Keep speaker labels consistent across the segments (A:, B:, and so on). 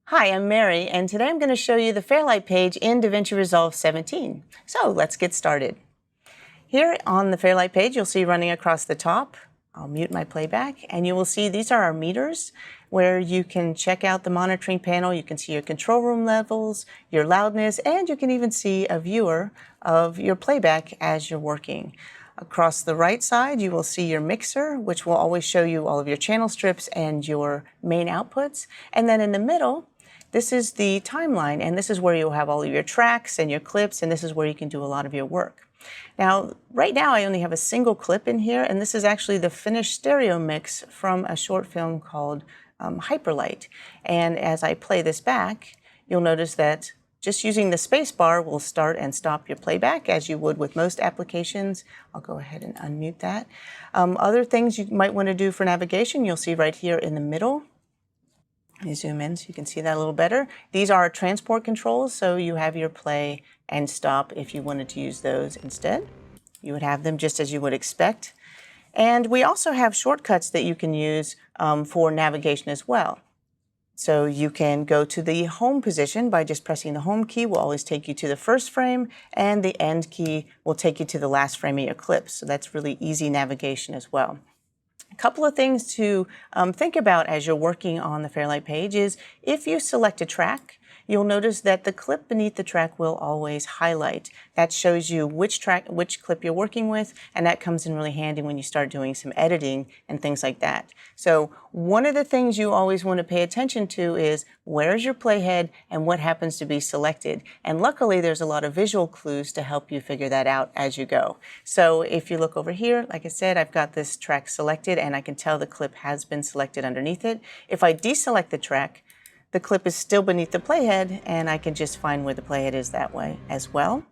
A: Hi, I'm Mary, and today I'm going to show you the Fairlight page in DaVinci Resolve 17. So let's get started. Here on the Fairlight page, you'll see running across the top. I'll mute my playback, and you will see these are our meters where you can check out the monitoring panel. You can see your control room levels, your loudness, and you can even see a viewer of your playback as you're working. Across the right side, you will see your mixer, which will always show you all of your channel strips and your main outputs. And then in the middle, this is the timeline, and this is where you'll have all of your tracks and your clips, and this is where you can do a lot of your work. Now, right now I only have a single clip in here, and this is actually the finished stereo mix from a short film called Hyperlight. And as I play this back, you'll notice that just using the space bar will start and stop your playback as you would with most applications. I'll go ahead and unmute that. Other things you might want to do for navigation, you'll see right here in the middle. Let me zoom in so you can see that a little better. These are transport controls, so you have your play and stop if you wanted to use those instead. You would have them just as you would expect. And we also have shortcuts that you can use for navigation as well. So you can go to the home position by just pressing the home key will always take you to the first frame, and the end key will take you to the last frame of your clip. So that's really easy navigation as well. A couple of things to think about as you're working on the Fairlight page is if you select a track, you'll notice that the clip beneath the track will always highlight. That shows you which clip you're working with, and that comes in really handy when you start doing some editing and things like that. So one of the things you always want to pay attention to is where's your playhead and what happens to be selected. And luckily there's a lot of visual clues to help you figure that out as you go. So if you look over here, like I said, I've got this track selected and I can tell the clip has been selected underneath it. If I deselect the track, the clip is still beneath the playhead, and I can just find where the playhead is that way as well.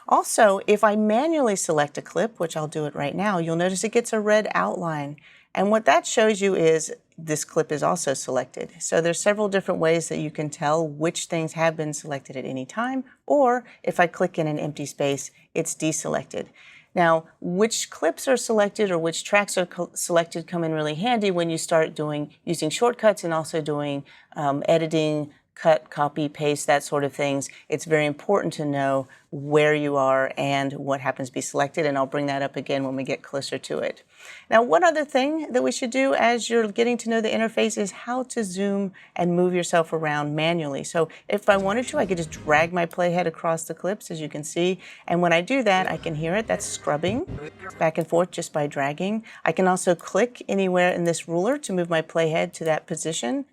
A: Also, if I manually select a clip, which I'll do it right now, you'll notice it gets a red outline. And what that shows you is this clip is also selected. So there's several different ways that you can tell which things have been selected at any time, or if I click in an empty space, it's deselected. Now, which clips are selected or which tracks are selected come in really handy when you start using shortcuts and also doing editing, cut, copy, paste, that sort of things. It's very important to know where you are and what happens to be selected, and I'll bring that up again when we get closer to it. Now, one other thing that we should do as you're getting to know the interface is how to zoom and move yourself around manually. So if I wanted to, I could just drag my playhead across the clips, as you can see, and when I do that, I can hear it. That's scrubbing back and forth just by dragging. I can also click anywhere in this ruler to move my playhead to that position.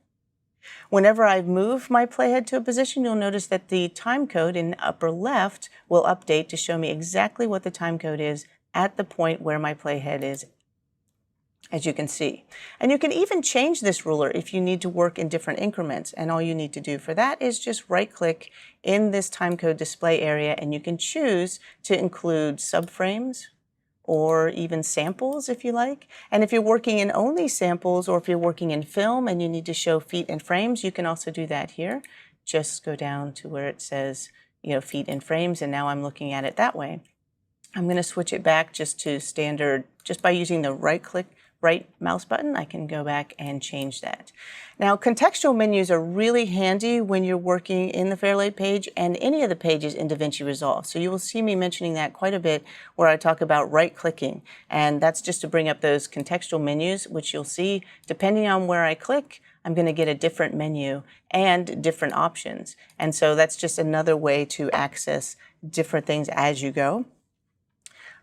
A: Whenever I move my playhead to a position, you'll notice that the time code in the upper left will update to show me exactly what the time code is at the point where my playhead is, as you can see. And you can even change this ruler if you need to work in different increments. And all you need to do for that is just right-click in this timecode display area, and you can choose to include subframes or even samples if you like. And if you're working in only samples, or if you're working in film and you need to show feet and frames, you can also do that here. Just go down to where it says, feet and frames, and now I'm looking at it that way. I'm going to switch it back just to standard, just by using the right mouse button, I can go back and change that. Now, contextual menus are really handy when you're working in the Fairlight page and any of the pages in DaVinci Resolve. So you will see me mentioning that quite a bit where I talk about right-clicking, and that's just to bring up those contextual menus, which you'll see, depending on where I click, I'm going to get a different menu and different options. And so that's just another way to access different things as you go.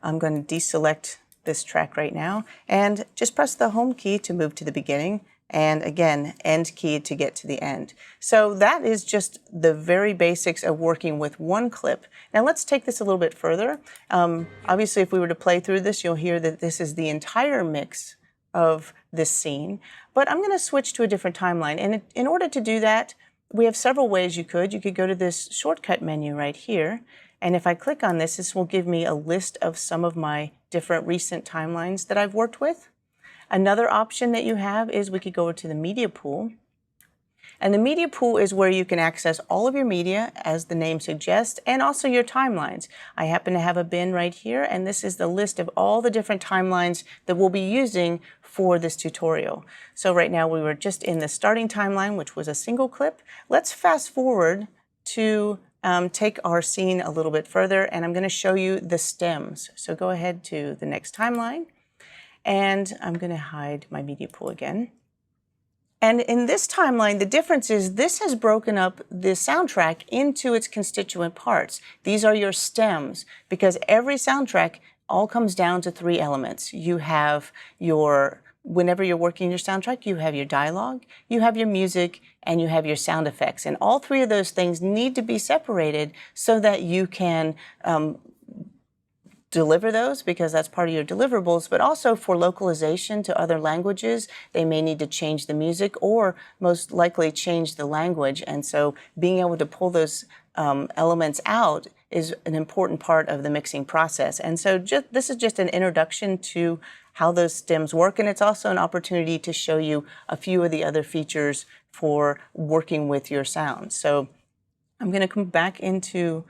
A: I'm going to deselect this track right now and just press the home key to move to the beginning, and again end key to get to the end. So that is just the very basics of working with one clip. Now let's take this a little bit further. Obviously if we were to play through this, you'll hear that this is the entire mix of this scene, but I'm going to switch to a different timeline, and in order to do that we have several ways you could go to this shortcut menu right here, and if I click on this, this will give me a list of some of my different recent timelines that I've worked with. Another option that you have is we could go to the media pool, And the media pool is where you can access all of your media, as the name suggests, and also your timelines. I happen to have a bin right here, and this is the list of all the different timelines that we'll be using for this tutorial. So right now we were just in the starting timeline, which was a single clip. Let's fast forward to take our scene a little bit further, and I'm going to show you the stems. So go ahead to the next timeline, and I'm going to hide my media pool again. And in this timeline, the difference is this has broken up the soundtrack into its constituent parts. These are your stems, because every soundtrack all comes down to three elements. You have whenever you're working your soundtrack, you have your dialogue, you have your music, and you have your sound effects. And all three of those things need to be separated so that you can deliver those, because that's part of your deliverables, but also for localization to other languages, they may need to change the music or most likely change the language. And so being able to pull those elements out is an important part of the mixing process. And so this is just an introduction to how those stems work, and it's also an opportunity to show you a few of the other features for working with your sounds. So I'm going to come back into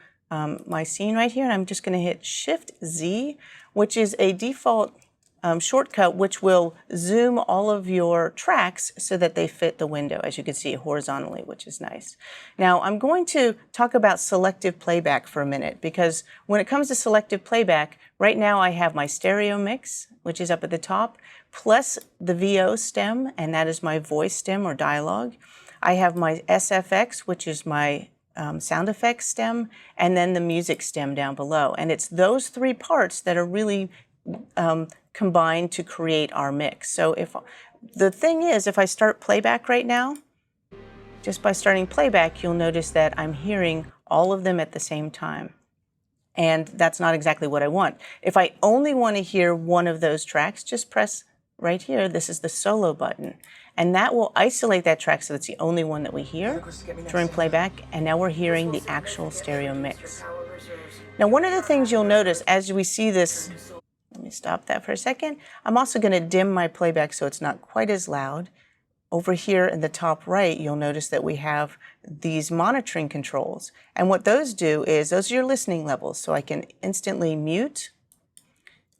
A: my scene right here, and I'm just going to hit Shift-Z, which is a default shortcut which will zoom all of your tracks so that they fit the window, as you can see, horizontally, which is nice. Now, I'm going to talk about selective playback for a minute, because when it comes to selective playback, right now I have my stereo mix, which is up at the top, plus the VO stem, and that is my voice stem or dialogue. I have my SFX, which is my sound effects stem, and then the music stem down below. And it's those three parts that are really combined to create our mix. So the thing is, if I start playback right now, just by starting playback, you'll notice that I'm hearing all of them at the same time. And that's not exactly what I want. If I only want to hear one of those tracks, just press right here. This is the solo button. And that will isolate that track so it's the only one that we hear during playback. And now we're hearing the actual stereo mix. Now, one of the things you'll notice as we see this, let me stop that for a second. I'm also going to dim my playback so it's not quite as loud. Over here in the top right, you'll notice that we have these monitoring controls. And what those do is, those are your listening levels. So I can instantly mute,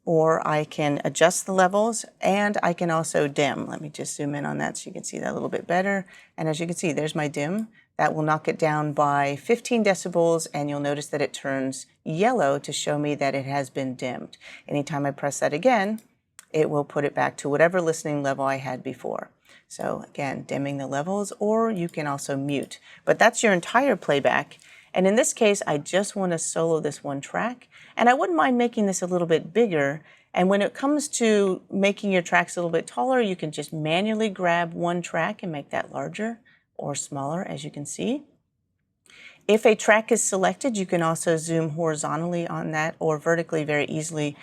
A: or I can adjust the levels, and I can also dim. Let me just zoom in on that so you can see that a little bit better. And as you can see, there's my dim. That will knock it down by 15 decibels, and you'll notice that it turns yellow to show me that it has been dimmed. Anytime I press that again, it will put it back to whatever listening level I had before. So again, dimming the levels, or you can also mute. But that's your entire playback. And in this case, I just want to solo this one track. And I wouldn't mind making this a little bit bigger. And when it comes to making your tracks a little bit taller, you can just manually grab one track and make that larger or smaller, as you can see. If a track is selected, you can also zoom horizontally on that, or vertically very easily.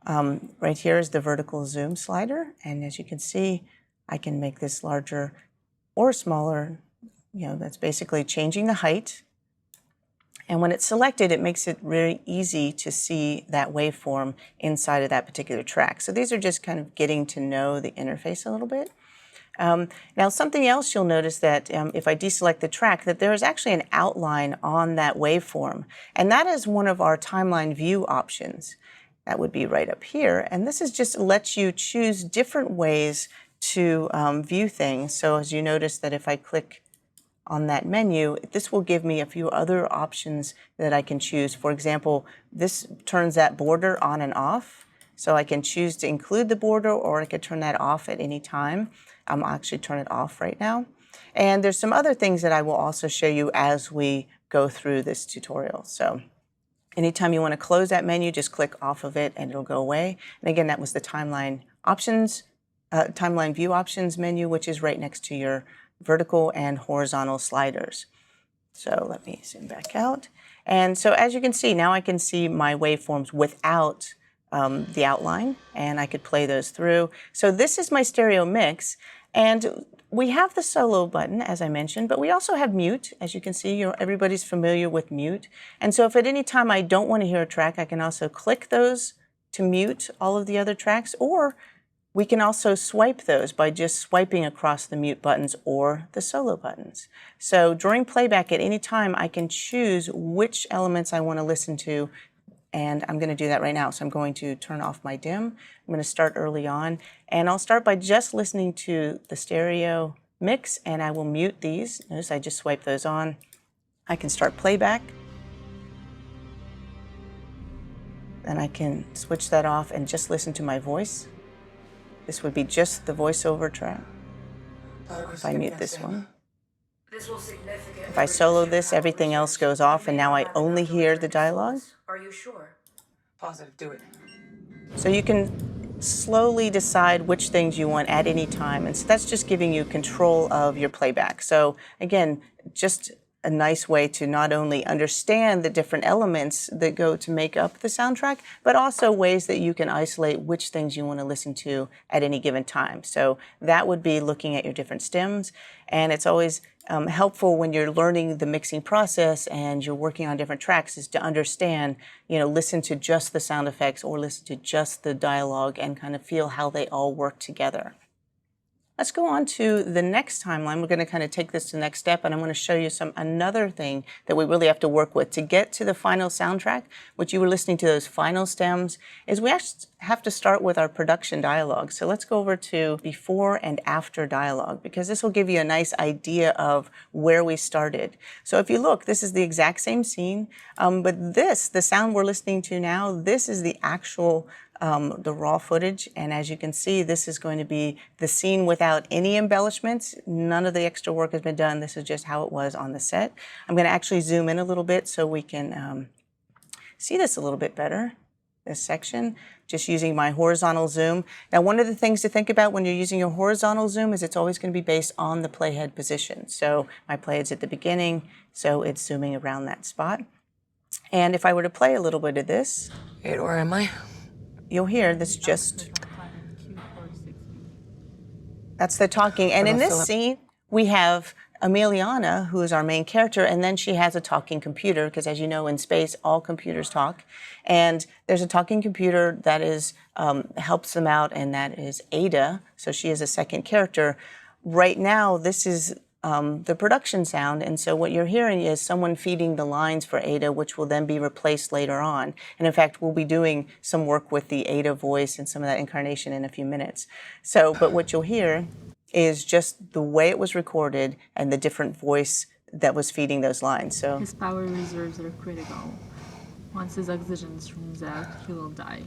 A: Right here is the vertical zoom slider. And as you can see, I can make this larger or smaller. You know, that's basically changing the height. And when it's selected, it makes it really easy to see that waveform inside of that particular track. So these are just kind of getting to know the interface a little bit. Now, something else you'll notice that if I deselect the track, that there is actually an outline on that waveform. And that is one of our timeline view options. That would be right up here. And this is just lets you choose different ways to view things. So as you notice that if I click on that menu, this will give me a few other options that I can choose. For example, this turns that border on and off. So I can choose to include the border, or I could turn that off at any time. I'll actually turn it off right now. And there's some other things that I will also show you as we go through this tutorial. So anytime you want to close that menu, just click off of it and it'll go away. And again, that was the timeline options, timeline view options menu, which is right next to your vertical and horizontal sliders. So let me zoom back out. And so as you can see, now I can see my waveforms without the outline, and I could play those through. So this is my stereo mix, and we have the solo button, as I mentioned, but we also have mute. As you can see, everybody's familiar with mute. And so if at any time I don't want to hear a track, I can also click those to mute all of the other tracks, or We can also swipe those by just swiping across the mute buttons or the solo buttons. So during playback at any time, I can choose which elements I want to listen to, and I'm going to do that right now. So I'm going to turn off my dim. I'm going to start early on, and I'll start by just listening to the stereo mix, and I will mute these. Notice I just swipe those on. I can start playback. Then I can switch that off and just listen to my voice. This would be just the voiceover track. If I mute this one. If I solo this, everything else goes off, and now I only hear the dialogue.
B: Are you sure?
C: Positive, do it.
A: So you can slowly decide which things you want at any time, and so that's just giving you control of your playback. So again, just a nice way to not only understand the different elements that go to make up the soundtrack, but also ways that you can isolate which things you want to listen to at any given time. So that would be looking at your different stems, and it's always helpful when you're learning the mixing process and you're working on different tracks is to understand, listen to just the sound effects or listen to just the dialogue and kind of feel how they all work together. Let's go on to the next timeline. We're going to kind of take this to the next step, and I'm going to show you another thing that we really have to work with to get to the final soundtrack, which you were listening to those final stems, is we actually have to start with our production dialogue. So let's go over to before and after dialogue, because this will give you a nice idea of where we started. So if you look, this is the exact same scene, but the sound we're listening to now, this is the actual the raw footage, and as you can see, this is going to be the scene without any embellishments. None of the extra work has been done. This is just how it was on the set. I'm going to actually zoom in a little bit so we can see this a little bit better, this section, just using my horizontal zoom. Now, one of the things to think about when you're using your horizontal zoom is it's always going to be based on the playhead position. So my playhead's at the beginning, so it's zooming around that spot. And if I were to play a little bit of this,
C: Wait, where am I?
A: you'll hear this that's the talking. And in this scene, we have Emiliana, who is our main character, and then she has a talking computer, because as you know, in space, all computers talk. And there's a talking computer that is helps them out, and that is Ada. So she is a second character. Right now, this is the production sound, and so what you're hearing is someone feeding the lines for Ada, which will then be replaced later on. And in fact, we'll be doing some work with the Ada voice and some of that incarnation in a few minutes. So, but what you'll hear is just the way it was recorded and the different voice that was feeding those lines. So
D: his power reserves are critical. Once his oxygen runs out, he will die.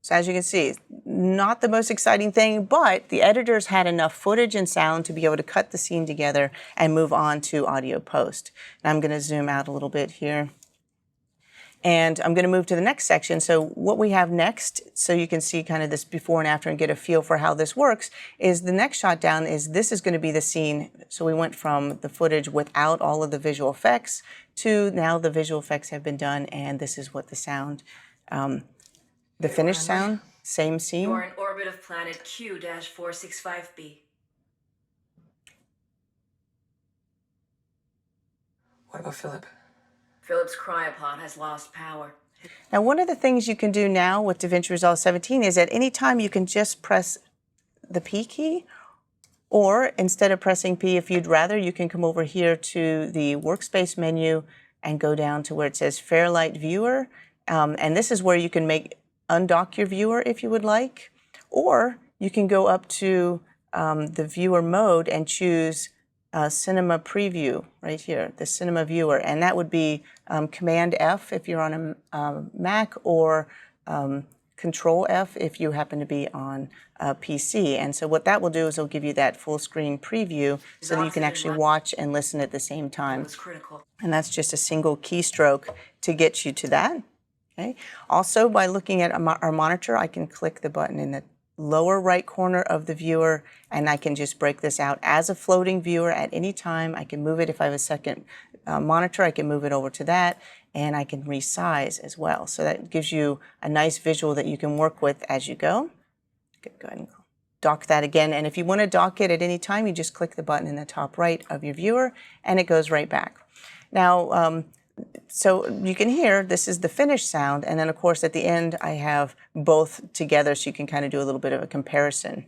A: So as you can see, not the most exciting thing, but the editors had enough footage and sound to be able to cut the scene together and move on to audio post. And I'm going to zoom out a little bit here. And I'm going to move to the next section. So what we have next, so you can see kind of this before and after and get a feel for how this works, is the next shot down is this is going to be the scene. So we went from the footage without all of the visual effects to now the visual effects have been done, and this is what the sound, the finished sound, same scene.
B: You're in orbit of planet Q-465b.
C: What about Philip?
B: Philip's cryopod has lost power.
A: Now, one of the things you can do now with DaVinci Resolve 17 is at any time you can just press the P key, or instead of pressing P, if you'd rather, you can come over here to the workspace menu and go down to where it says Fairlight Viewer. And this is where you can undock your viewer if you would like, or you can go up to the viewer mode and choose Cinema Preview right here, the Cinema Viewer, and that would be Command F if you're on a Mac, or Control F if you happen to be on a PC. And so what that will do is it'll give you that full screen preview so that you can actually watch and listen at the same time.
B: That was critical.
A: And that's just a single keystroke to get you to that. Okay. Also, by looking at our monitor, I can click the button in the lower right corner of the viewer, and I can just break this out as a floating viewer at any time. I can move it if I have a second monitor, I can move it over to that, and I can resize as well. So that gives you a nice visual that you can work with as you go. Go ahead and dock that again, and if you want to dock it at any time, you just click the button in the top right of your viewer, and it goes right back. Now, So you can hear this is the finished sound, and then of course at the end I have both together so you can kind of do a little bit of a comparison.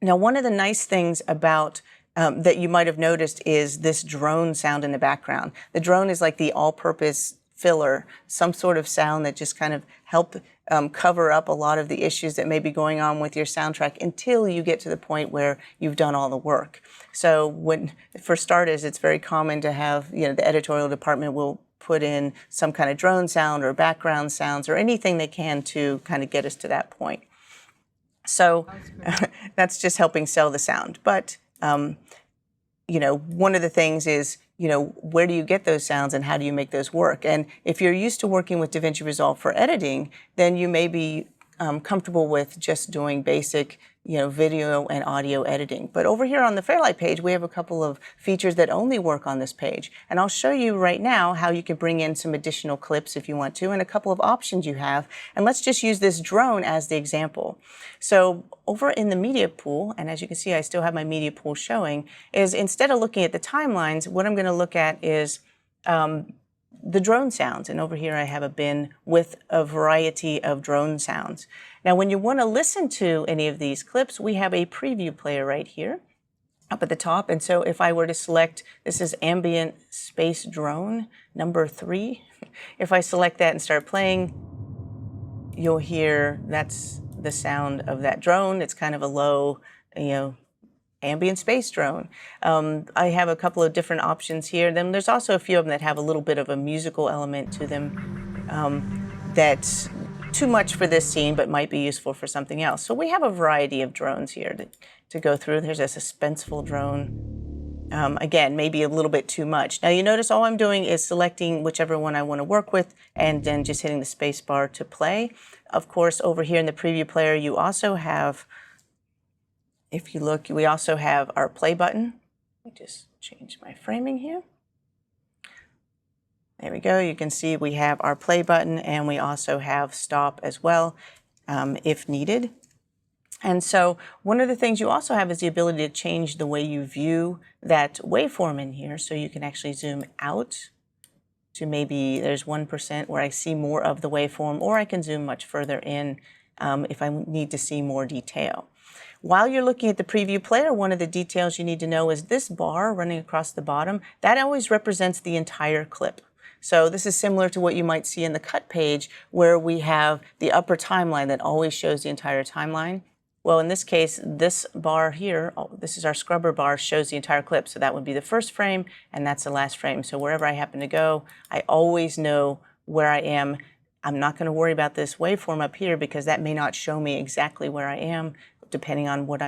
A: Now, one of the nice things about that you might have noticed is this drone sound in the background. The drone is like the all-purpose filler, some sort of sound that just kind of help cover up a lot of the issues that may be going on with your soundtrack until you get to the point where you've done all the work. So for starters, it's very common to have, the editorial department will put in some kind of drone sound or background sounds or anything they can to kind of get us to that point. So that's just helping sell the sound. But, one of the things is, where do you get those sounds and how do you make those work? And if you're used to working with DaVinci Resolve for editing, then you may be comfortable with just doing basic, video and audio editing. But over here on the Fairlight page, we have a couple of features that only work on this page. And I'll show you right now how you can bring in some additional clips if you want to, and a couple of options you have. And let's just use this drone as the example. So over in the media pool, and as you can see, I still have my media pool showing, is instead of looking at the timelines, what I'm going to look at is the drone sounds. And over here I have a bin with a variety of drone sounds. Now, when you want to listen to any of these clips, we have a preview player right here up at the top. And so if I were to select, this is ambient space drone number 3. If I select that and start playing, you'll hear that's the sound of that drone. It's kind of a low, ambient space drone. I have a couple of different options here. Then there's also a few of them that have a little bit of a musical element to them that's too much for this scene, but might be useful for something else. So we have a variety of drones here to go through. There's a suspenseful drone. Again, maybe a little bit too much. Now you notice all I'm doing is selecting whichever one I want to work with and then just hitting the space bar to play. Of course, over here in the preview player, you also have, if you look, we also have our play button. Let me just change my framing here. There we go. You can see we have our play button and we also have stop as well, if needed. And so one of the things you also have is the ability to change the way you view that waveform in here. So you can actually zoom out to maybe there's 1% where I see more of the waveform, or I can zoom much further in if I need to see more detail. While you're looking at the preview player, one of the details you need to know is this bar running across the bottom, that always represents the entire clip. So this is similar to what you might see in the cut page where we have the upper timeline that always shows the entire timeline. Well, in this case, this bar here, this is our scrubber bar, shows the entire clip. So that would be the first frame and that's the last frame. So wherever I happen to go, I always know where I am. I'm not going to worry about this waveform up here because that may not show me exactly where I am depending on what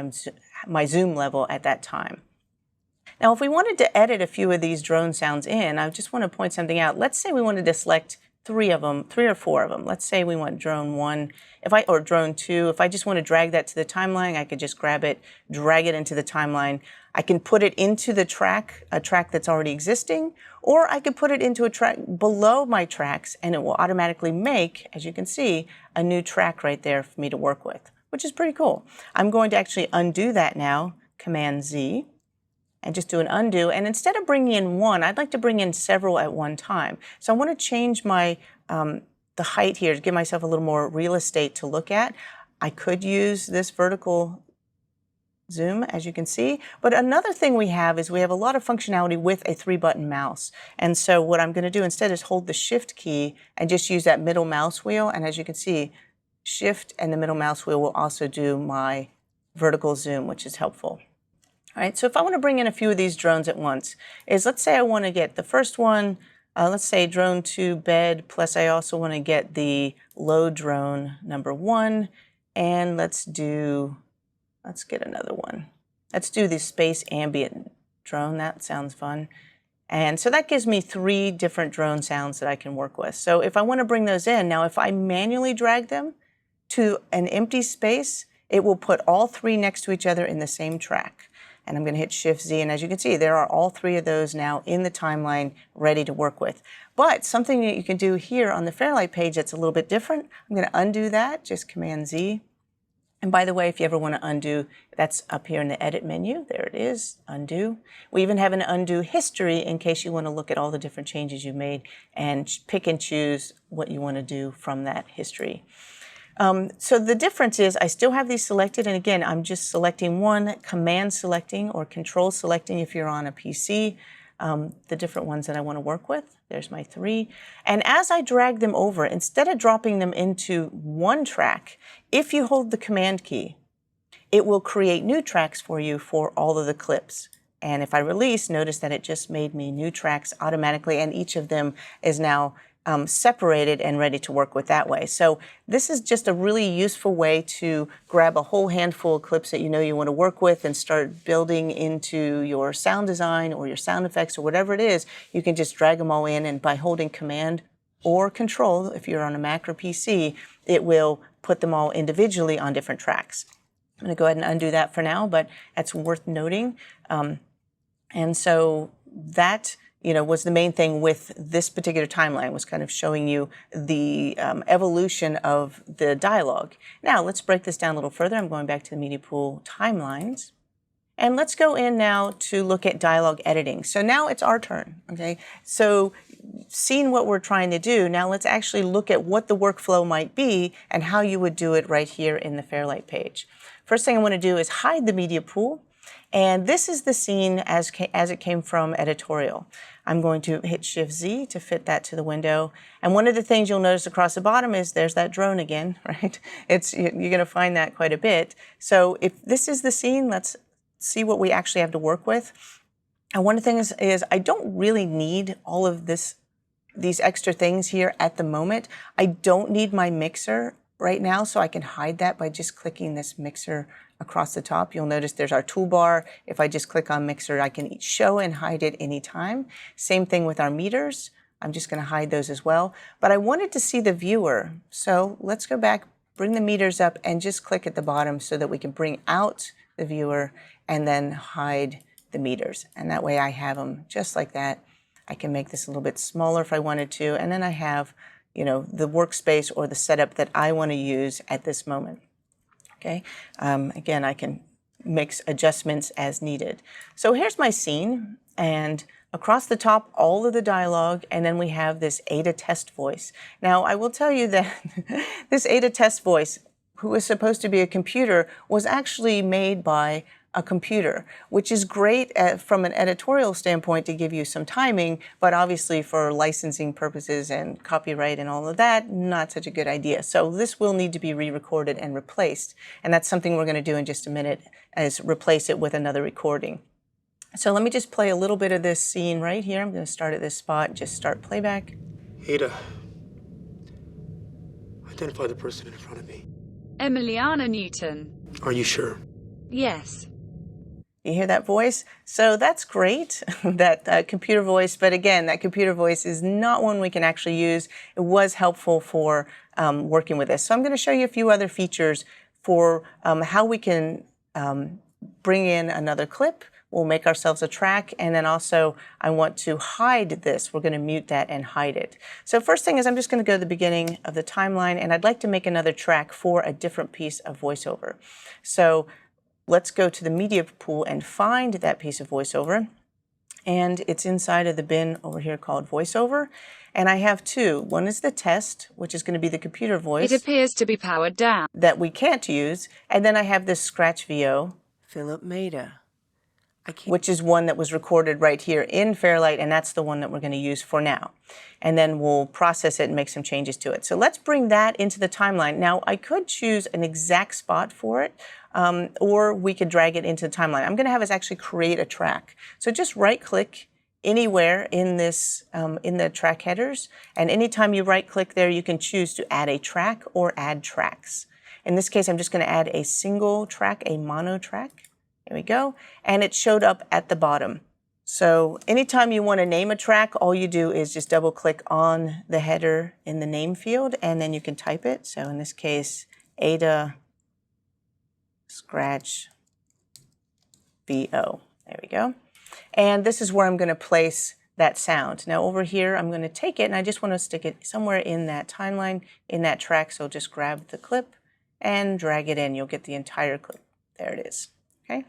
A: my zoom level at that time. Now, if we wanted to edit a few of these drone sounds in, I just want to point something out. Let's say we wanted to select 3 or 4 of them. Let's say we want drone 1, or drone 2. If I just want to drag that to the timeline, I could just grab it, drag it into the timeline. I can put it into the track, a track that's already existing, or I could put it into a track below my tracks, and it will automatically make, as you can see, a new track right there for me to work with, which is pretty cool. I'm going to actually undo that now, Command Z. And just do an undo. And instead of bringing in 1, I'd like to bring in several at one time. So I want to change my the height here to give myself a little more real estate to look at. I could use this vertical zoom, as you can see. But another thing we have is we have a lot of functionality with a 3-button mouse. And so what I'm going to do instead is hold the Shift key and just use that middle mouse wheel. And as you can see, Shift and the middle mouse wheel will also do my vertical zoom, which is helpful. All right, so if I want to bring in a few of these drones at once, let's say I want to get the first one, let's say drone 2 bed, plus I also want to get the low drone number 1, and let's get another one. Let's do the space ambient drone, that sounds fun. And so that gives me 3 different drone sounds that I can work with. So if I want to bring those in, now if I manually drag them to an empty space, it will put all 3 next to each other in the same track. And I'm going to hit Shift Z, and as you can see, there are all 3 of those now in the timeline ready to work with. But something that you can do here on the Fairlight page that's a little bit different, I'm going to undo that, just Command Z. And by the way, if you ever want to undo, that's up here in the edit menu. There it is, undo. We even have an undo history in case you want to look at all the different changes you made and pick and choose what you want to do from that history. So the difference is I still have these selected, and again, I'm just selecting one, command selecting or control selecting if you're on a PC, the different ones that I want to work with. There's my 3. And as I drag them over, instead of dropping them into one track, if you hold the command key, it will create new tracks for you for all of the clips. And if I release, notice that it just made me new tracks automatically, and each of them is now separated and ready to work with that way. So this is just a really useful way to grab a whole handful of clips that you know you want to work with and start building into your sound design or your sound effects or whatever it is. You can just drag them all in, and by holding command or control, if you're on a Mac or PC, it will put them all individually on different tracks. I'm going to go ahead and undo that for now, but that's worth noting. And so that was the main thing with this particular timeline, was kind of showing you the evolution of the dialogue. Now, let's break this down a little further. I'm going back to the Media Pool timelines. And let's go in now to look at dialogue editing. So now it's our turn, okay? So seeing what we're trying to do, now let's actually look at what the workflow might be and how you would do it right here in the Fairlight page. First thing I want to do is hide the Media Pool. And this is the scene as it came from editorial. I'm going to hit Shift-Z to fit that to the window. And one of the things you'll notice across the bottom is there's that drone again, right? You're going to find that quite a bit. So if this is the scene, let's see what we actually have to work with. And one of the things is I don't really need all of these extra things here at the moment. I don't need my mixer right now, so I can hide that by just clicking this mixer across the top. You'll notice there's our toolbar. If I just click on mixer, I can show and hide it anytime. Same thing with our meters. I'm just going to hide those as well. But I wanted to see the viewer. So let's go back, bring the meters up, and just click at the bottom so that we can bring out the viewer and then hide the meters. And that way I have them just like that. I can make this a little bit smaller if I wanted to. And then I have, the workspace or the setup that I want to use at this moment. Okay. Again, I can make adjustments as needed. So here's my scene, and across the top, all of the dialogue, and then we have this Ada test voice. Now, I will tell you that this Ada test voice, who is supposed to be a computer, was actually made by a computer, which is great from an editorial standpoint to give you some timing, but obviously for licensing purposes and copyright and all of that, not such a good idea. So this will need to be re-recorded and replaced, and that's something we're going to do in just a minute, is replace it with another recording. So let me just play a little bit of this scene right here. I'm going to start at this spot, just start playback.
E: Ada, identify the person in front of me.
F: Emiliana Newton.
E: Are you sure?
F: Yes.
A: You hear that voice? So that's great, that computer voice. But again, that computer voice is not one we can actually use. It was helpful for working with this. So I'm going to show you a few other features for how we can bring in another clip. We'll make ourselves a track, and then also I want to hide this. We're going to mute that and hide it. So first thing is I'm just going to go to the beginning of the timeline, and I'd like to make another track for a different piece of voiceover. So let's go to the media pool and find that piece of voiceover. And it's inside of the bin over here called voiceover. And I have two. One is the test, which is going to be the computer voice.
F: It appears to be powered down.
A: That we can't use. And then I have this scratch VO, Philip Maida, which is one that was recorded right here in Fairlight, and that's the one that we're going to use for now. And then we'll process it and make some changes to it. So let's bring that into the timeline. Now, I could choose an exact spot for it, or we could drag it into the timeline. I'm going to have us actually create a track. So just right-click anywhere in this, in the track headers, and anytime you right-click there, you can choose to add a track or add tracks. In this case, I'm just going to add a single track, a mono track. There we go. And it showed up at the bottom. So anytime you want to name a track, all you do is just double click on the header in the name field, and then you can type it. So in this case, Ada scratch VO. There we go. And this is where I'm going to place that sound. Now over here, I'm going to take it, and I just want to stick it somewhere in that timeline, in that track. So just grab the clip and drag it in. You'll get the entire clip. There it is. Okay,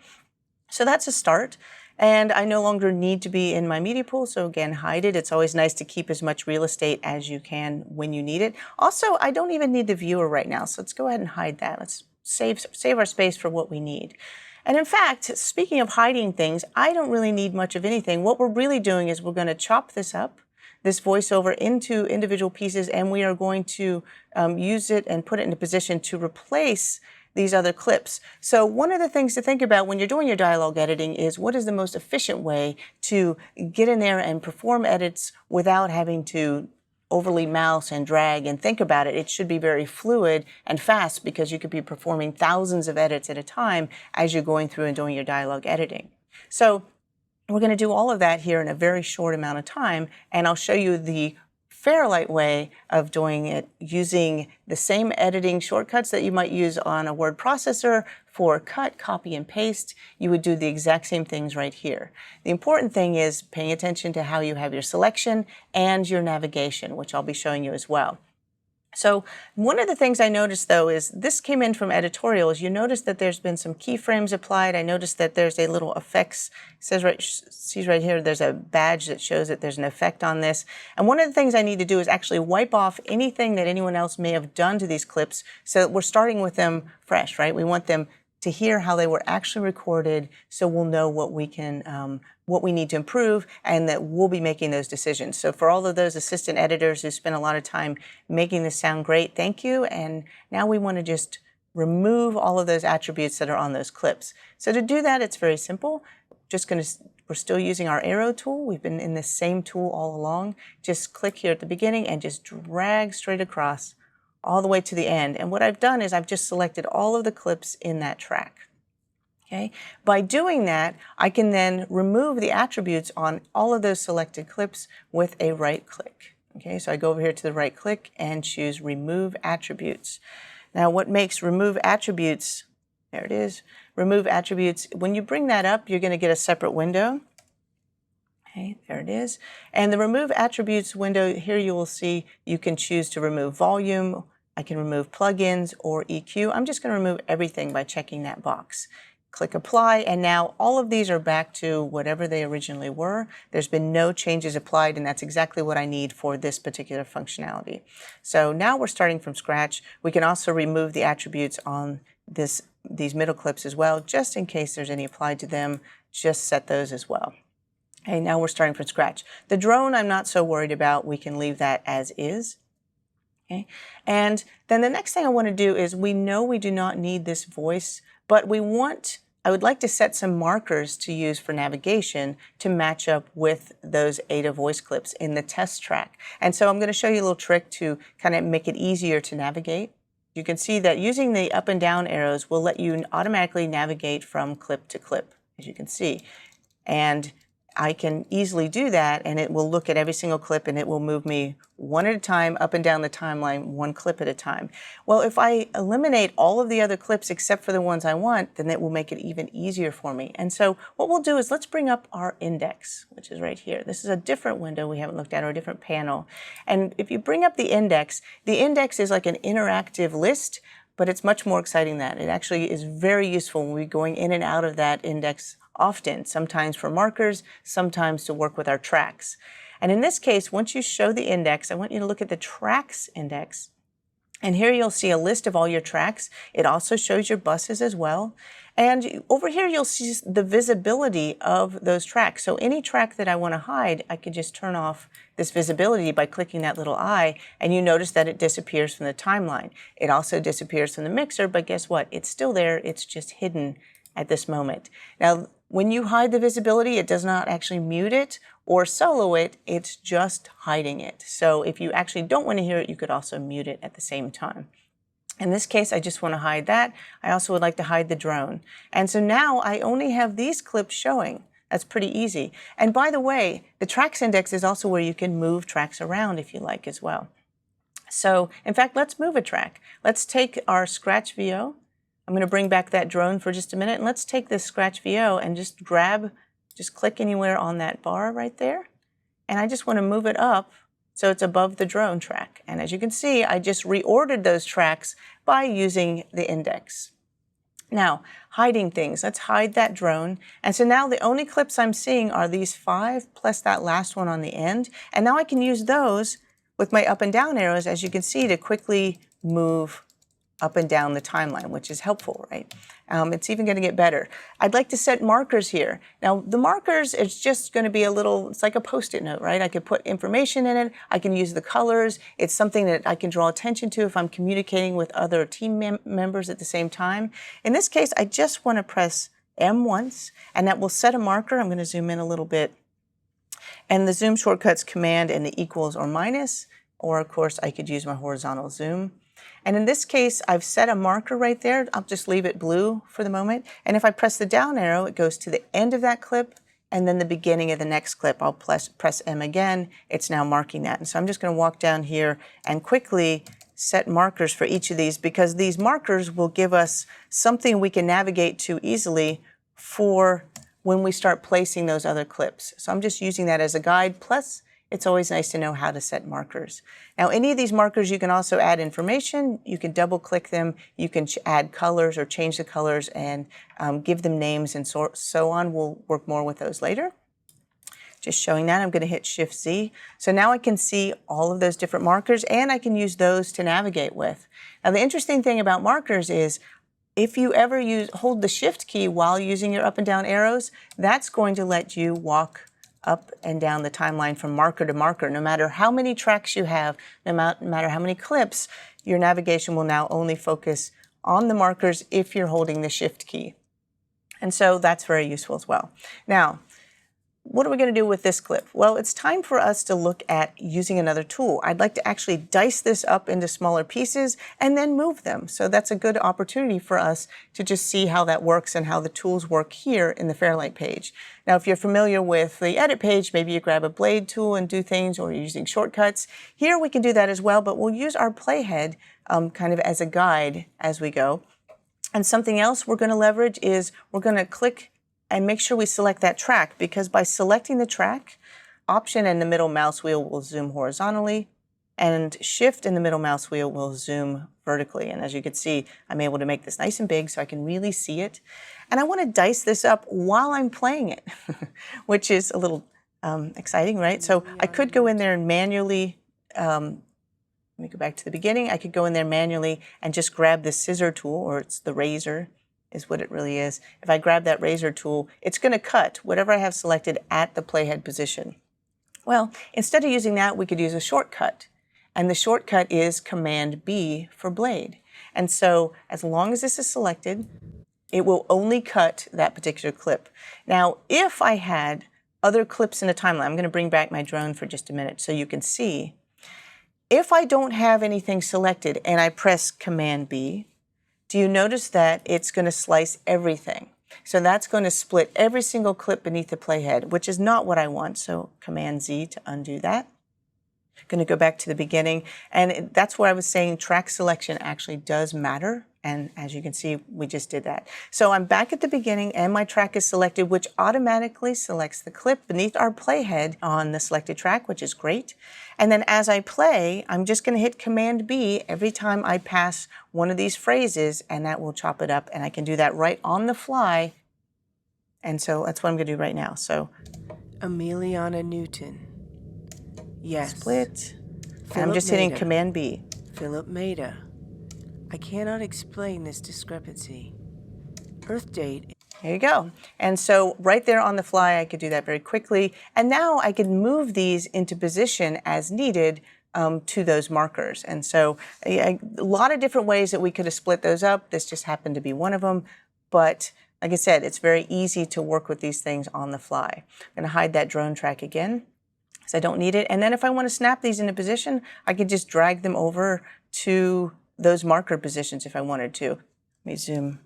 A: so that's a start. And I no longer need to be in my media pool, so again, hide it. It's always nice to keep as much real estate as you can when you need it. Also, I don't even need the viewer right now, so let's go ahead and hide that. Let's save our space for what we need. And in fact, speaking of hiding things, I don't really need much of anything. What we're really doing is we're going to chop this up, this voiceover, into individual pieces, and we are going to use it and put it in a position to replace these other clips. So one of the things to think about when you're doing your dialogue editing is what is the most efficient way to get in there and perform edits without having to overly mouse and drag and think about it. It should be very fluid and fast because you could be performing thousands of edits at a time as you're going through and doing your dialogue editing. So we're going to do all of that here in a very short amount of time, and I'll show you the Fairlight way of doing it using the same editing shortcuts that you might use on a word processor for cut, copy, and paste. You would do the exact same things right here. The important thing is paying attention to how you have your selection and your navigation, which I'll be showing you as well. So one of the things I noticed, though, is this came in from editorials. You notice that there's been some keyframes applied. I noticed that there's a little effects. It sees right here, there's a badge that shows that there's an effect on this. And one of the things I need to do is actually wipe off anything that anyone else may have done to these clips so that we're starting with them fresh, right? We want them to hear how they were actually recorded so we'll know what we can what we need to improve, and that we'll be making those decisions. So for all of those assistant editors who spend a lot of time making this sound great, thank you. And now we want to just remove all of those attributes that are on those clips. So to do that, it's very simple. We're still using our arrow tool. We've been in this same tool all along. Just click here at the beginning and just drag straight across all the way to the end. And what I've done is I've just selected all of the clips in that track. Okay. By doing that, I can then remove the attributes on all of those selected clips with a right click. Okay, so I go over here to the right click and choose Remove Attributes. Now, what makes Remove Attributes, there it is, Remove Attributes, when you bring that up, you're going to get a separate window. Okay, there it is. And the Remove Attributes window, here you will see you can choose to remove volume, I can remove plugins or EQ. I'm just going to remove everything by checking that box. Click Apply, and now all of these are back to whatever they originally were. There's been no changes applied, and that's exactly what I need for this particular functionality. So now we're starting from scratch. We can also remove the attributes on these middle clips as well, just in case there's any applied to them. Just set those as well. Okay, now we're starting from scratch. The drone I'm not so worried about. We can leave that as is. Okay, and then the next thing I want to do is we know we do not need this voice, but I would like to set some markers to use for navigation to match up with those Ada voice clips in the test track. And so I'm going to show you a little trick to kind of make it easier to navigate. You can see that using the up and down arrows will let you automatically navigate from clip to clip, as you can see. And I can easily do that, and it will look at every single clip, and it will move me one at a time, up and down the timeline, one clip at a time. Well, if I eliminate all of the other clips except for the ones I want, then it will make it even easier for me. And so what we'll do is let's bring up our index, which is right here. This is a different window we haven't looked at, or a different panel. And if you bring up the index is like an interactive list, but it's much more exciting than that. It actually is very useful when we're going in and out of that index often, sometimes for markers, sometimes to work with our tracks. And in this case, once you show the index, I want you to look at the tracks index. And here you'll see a list of all your tracks. It also shows your buses as well. And over here, you'll see the visibility of those tracks. So any track that I want to hide, I can just turn off this visibility by clicking that little eye, and you notice that it disappears from the timeline. It also disappears from the mixer, but guess what? It's still there. It's just hidden at this moment. Now, when you hide the visibility, it does not actually mute it or solo it, it's just hiding it. So if you actually don't want to hear it, you could also mute it at the same time. In this case, I just want to hide that. I also would like to hide the drone. And so now I only have these clips showing. That's pretty easy. And by the way, the tracks index is also where you can move tracks around if you like as well. So in fact, let's move a track. Let's take our Scratch VO. I'm going to bring back that drone for just a minute, and let's take this Scratch VO and just click anywhere on that bar right there. And I just want to move it up So it's above the drone track. And as you can see, I just reordered those tracks by using the index. Now, hiding things. Let's hide that drone. And so now the only clips I'm seeing are these 5 plus that last one on the end. And now I can use those with my up and down arrows, as you can see, to quickly move up and down the timeline, which is helpful, right? It's even going to get better. I'd like to set markers here. Now, the markers is just going to be it's like a Post-it note, right? I could put information in it. I can use the colors. It's something that I can draw attention to if I'm communicating with other team members at the same time. In this case, I just want to press M once, and that will set a marker. I'm going to zoom in a little bit. And the zoom shortcut's Command and the equals or minus, or of course, I could use my horizontal zoom. And in this case, I've set a marker right there. I'll just leave it blue for the moment. And if I press the down arrow, it goes to the end of that clip and then the beginning of the next clip. I'll press M again. It's now marking that. And so I'm just going to walk down here and quickly set markers for each of these, because these markers will give us something we can navigate to easily for when we start placing those other clips. So I'm just using that as a guide. Plus, it's always nice to know how to set markers. Now, any of these markers, you can also add information. You can double click them. You can add colors or change the colors and give them names and so on. We'll work more with those later. Just showing that, I'm going to hit Shift-Z. So now I can see all of those different markers, and I can use those to navigate with. Now, the interesting thing about markers is if you ever hold the Shift key while using your up and down arrows, that's going to let you walk up and down the timeline from marker to marker. No matter how many tracks you have, no matter how many clips, your navigation will now only focus on the markers if you're holding the Shift key. And so that's very useful as well. Now, what are we going to do with this clip? Well, it's time for us to look at using another tool. I'd like to actually dice this up into smaller pieces and then move them. So that's a good opportunity for us to just see how that works and how the tools work here in the Fairlight page. Now, if you're familiar with the edit page, maybe you grab a blade tool and do things, or you're using shortcuts. Here we can do that as well, but we'll use our playhead kind of as a guide as we go. And something else we're going to leverage is we're going to click and make sure we select that track, because by selecting the track, Option and the middle mouse wheel will zoom horizontally, and Shift and the middle mouse wheel will zoom vertically. And as you can see, I'm able to make this nice and big so I can really see it. And I want to dice this up while I'm playing it, which is a little exciting, right? So I could go in there and manually, let me go back to the beginning. I could go in there manually and just grab the scissor tool, or it's the razor, is what it really is. If I grab that razor tool, it's going to cut whatever I have selected at the playhead position. Well, instead of using that, we could use a shortcut. And the shortcut is Command B for blade. And so as long as this is selected, it will only cut that particular clip. Now, if I had other clips in a timeline, I'm going to bring back my drone for just a minute so you can see. If I don't have anything selected and I press Command B, do you notice that it's going to slice everything? So that's going to split every single clip beneath the playhead, which is not what I want. So Command Z to undo that. Going to go back to the beginning. And that's where I was saying track selection actually does matter. And as you can see, we just did that. So I'm back at the beginning and my track is selected, which automatically selects the clip beneath our playhead on the selected track, which is great. And then as I play, I'm just going to hit Command B every time I pass one of these phrases, and that will chop it up. And I can do that right on the fly. And so that's what I'm going to do right now. So
G: Emiliana Newton. Yes.
A: Split.
G: Philip
A: I'm just hitting
G: Maida.
A: Command B.
G: Philip Maida. I cannot explain this discrepancy. Earth date.
A: There you go. And so right there on the fly, I could do that very quickly. And now I can move these into position as needed to those markers. And so a lot of different ways that we could have split those up. This just happened to be one of them. But like I said, it's very easy to work with these things on the fly. I'm going to hide that drone track again, because I don't need it. And then if I want to snap these into position, I could just drag them over to those marker positions if I wanted to. Let me zoom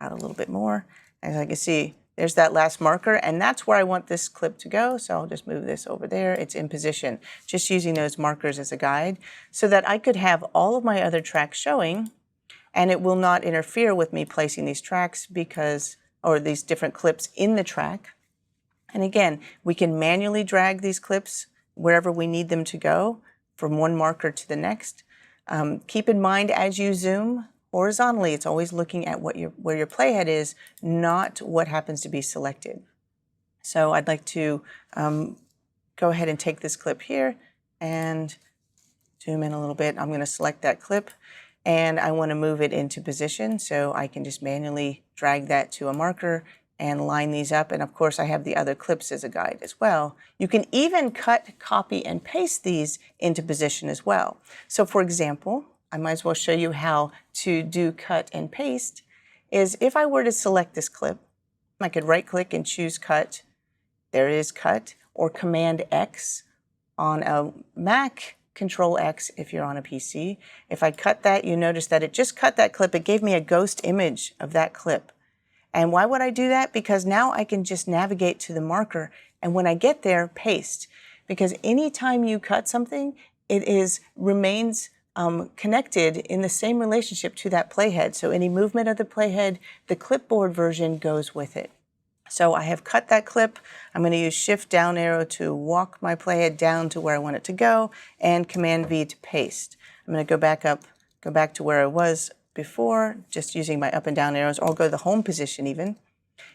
A: out a little bit more. As I can see, there's that last marker, and that's where I want this clip to go. So I'll just move this over there. It's in position, just using those markers as a guide so that I could have all of my other tracks showing, and it will not interfere with me placing these tracks or these different clips in the track. And again, we can manually drag these clips wherever we need them to go. from one marker to the next. Keep in mind as you zoom horizontally, it's always looking at where your playhead is, not what happens to be selected. So I'd like to go ahead and take this clip here and zoom in a little bit. I'm going to select that clip and I want to move it into position, so I can just manually drag that to a marker and line these up. And of course I have the other clips as a guide as well. You can even cut, copy, and paste these into position as well. So for example, I might as well show you how to do cut and paste. Is if I were to select this clip, I could right click and choose cut. There it is, cut, or Command X on a Mac, Control X if you're on a PC. If I cut that, you notice that it just cut that clip. It gave me a ghost image of that clip. And why would I do that? Because now I can just navigate to the marker, and when I get there, paste. Because anytime you cut something, it remains connected in the same relationship to that playhead. So any movement of the playhead, the clipboard version goes with it. So I have cut that clip. I'm going to use Shift down arrow to walk my playhead down to where I want it to go, and Command V to paste. I'm going to go back to where I was before, just using my up and down arrows, or go to the home position even.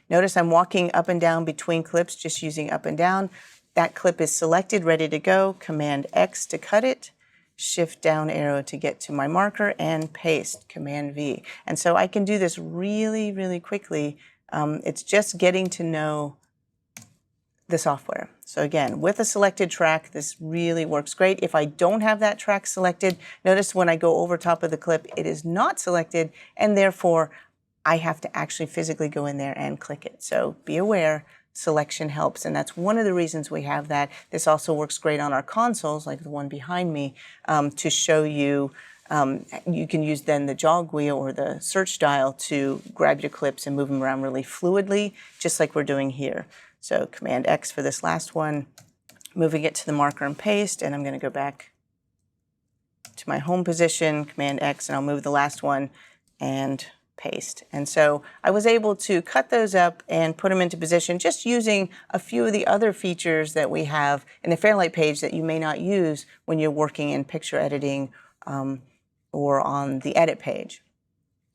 A: Notice I'm walking up and down between clips, just using up and down. That clip is selected, ready to go. Command X to cut it. Shift down arrow to get to my marker, and paste, Command V. And so I can do this really, really quickly. It's just getting to know the software. So again, with a selected track, this really works great. If I don't have that track selected, notice when I go over top of the clip, it is not selected, and therefore I have to actually physically go in there and click it. So be aware, selection helps, and that's one of the reasons we have that. This also works great on our consoles, like the one behind me, to show you. You can use then the jog wheel or the search dial to grab your clips and move them around really fluidly, just like we're doing here. So Command X for this last one, moving it to the marker and paste, and I'm going to go back to my home position, Command X, and I'll move the last one and paste. And so I was able to cut those up and put them into position just using a few of the other features that we have in the Fairlight page that you may not use when you're working in picture editing or on the edit page.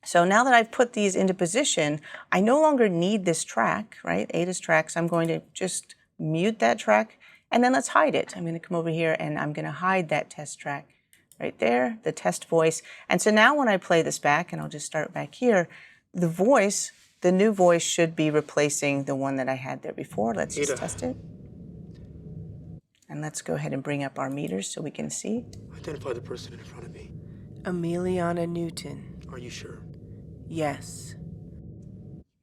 A: So now that I've put these into position, I no longer need this track, right? ADA's tracks. I'm going to just mute that track, and then let's hide it. I'm going to come over here and I'm going to hide that test track right there, the test voice. And so now when I play this back, and I'll just start back here, the voice, the new voice should be replacing the one that I had there before. Let's just test it. And let's go ahead and bring up our meters so we can see.
E: Identify the person in front of me.
G: Emiliana Newton.
E: Are you sure?
G: Yes.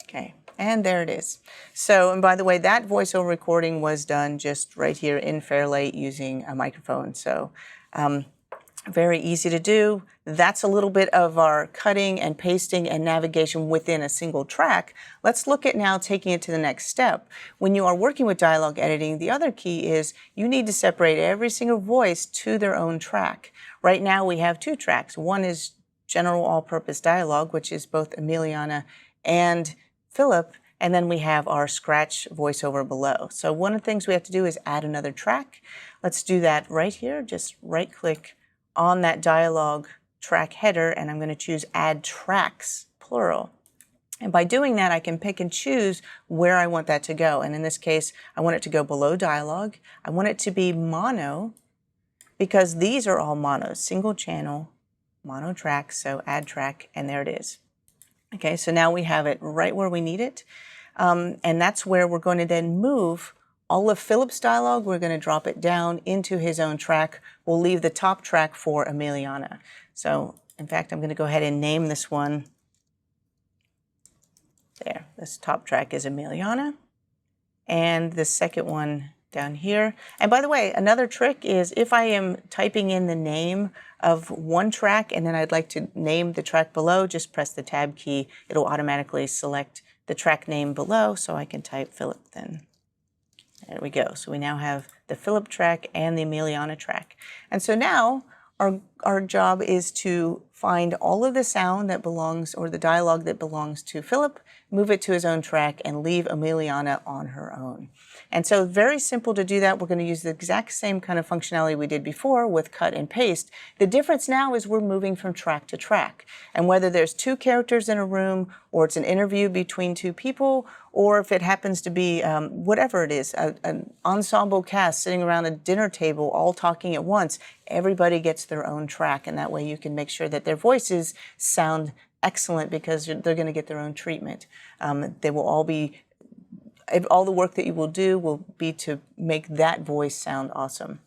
A: Okay, and there it is. So, and by the way, that voiceover recording was done just right here in Fairlight using a microphone. So, very easy to do. That's a little bit of our cutting and pasting and navigation within a single track. Let's look at now taking it to the next step. When you are working with dialogue editing, the other key is you need to separate every single voice to their own track. Right now we have two tracks. One is general all-purpose dialogue, which is both Emiliana and Philip, and then we have our scratch voiceover below. So one of the things we have to do is add another track. Let's do that right here. Just right-click on that dialogue track header, and I'm going to choose Add Tracks, plural. And by doing that, I can pick and choose where I want that to go. And in this case, I want it to go below dialogue. I want it to be mono, because these are all monos, single channel, mono track, so add track, and there it is. Okay, so now we have it right where we need it. And that's where we're going to then move all of Philip's dialogue. We're going to drop it down into his own track. We'll leave the top track for Emiliana. So, in fact, I'm going to go ahead and name this one. There, this top track is Emiliana. And the second one down here. And by the way, another trick is if I am typing in the name of one track and then I'd like to name the track below, just press the tab key. It'll automatically select the track name below, so I can type Philip then. There we go. So we now have the Philip track and the Emiliana track. And so now our job is to find all of the sound that belongs, or the dialogue that belongs to Philip, move it to his own track, and leave Emiliana on her own. And so very simple to do that. We're going to use the exact same kind of functionality we did before with cut and paste. The difference now is we're moving from track to track. And whether there's two characters in a room, or it's an interview between two people, or if it happens to be whatever it is, an ensemble cast sitting around a dinner table all talking at once, everybody gets their own track. And that way you can make sure that their voices sound excellent because they're going to get their own treatment. They will all be, all the work that you will do will be to make that voice sound awesome.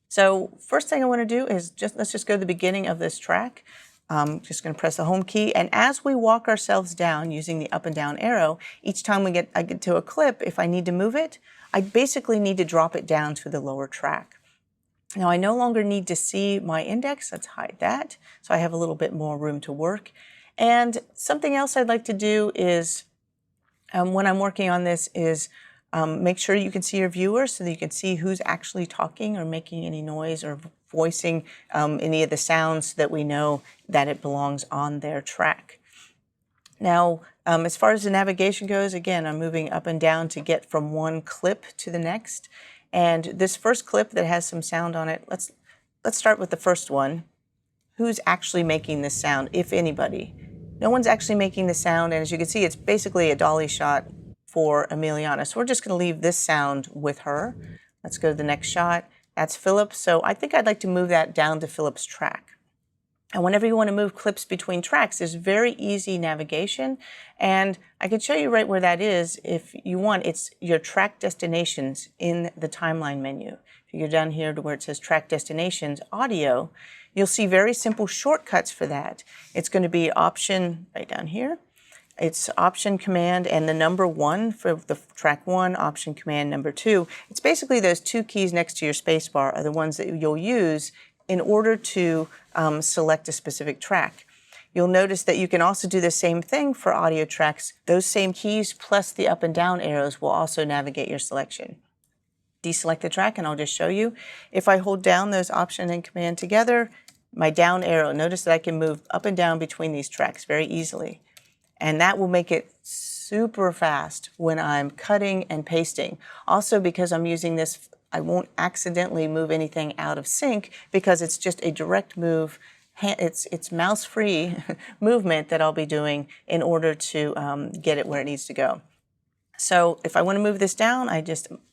A: So first thing I want to do is let's just go to the beginning of this track. I'm just going to press the home key, and as we walk ourselves down using the up and down arrow, each time I get to a clip, if I need to move it, I basically need to drop it down to the lower track. Now I no longer need to see my index. Let's hide that so I have a little bit more room to work. And something else I'd like to do is, when I'm working on this, is make sure you can see your viewers so that you can see who's actually talking or making any noise or voicing any of the sounds that we know that it belongs on their track. Now, as far as the navigation goes, again, I'm moving up and down to get from one clip to the next. And this first clip that has some sound on it, let's start with the first one. Who's actually making this sound, if anybody? No one's actually making the sound, and as you can see, it's basically a dolly shot for Emiliana. So we're just going to leave this sound with her. Let's go to the next shot. That's Philip. So I think I'd like to move that down to Philip's track. And whenever you want to move clips between tracks, there's very easy navigation. And I can show you right where that is if you want. It's your track destinations in the timeline menu. If you go down here to where it says track destinations, audio, you'll see very simple shortcuts for that. It's going to be option right down here. It's option command and the number 1 for the track 1, option command number 2. It's basically those two keys next to your space bar are the ones that you'll use in order to select a specific track. You'll notice that you can also do the same thing for audio tracks. Those same keys plus the up and down arrows will also navigate your selection. Deselect the track and I'll just show you. If I hold down those option and command together, my down arrow, notice that I can move up and down between these tracks very easily. And that will make it super fast when I'm cutting and pasting. Also, because I'm using this, I won't accidentally move anything out of sync because it's just a direct move. It's mouse-free movement that I'll be doing in order to get it where it needs to go. So if I want to move this down,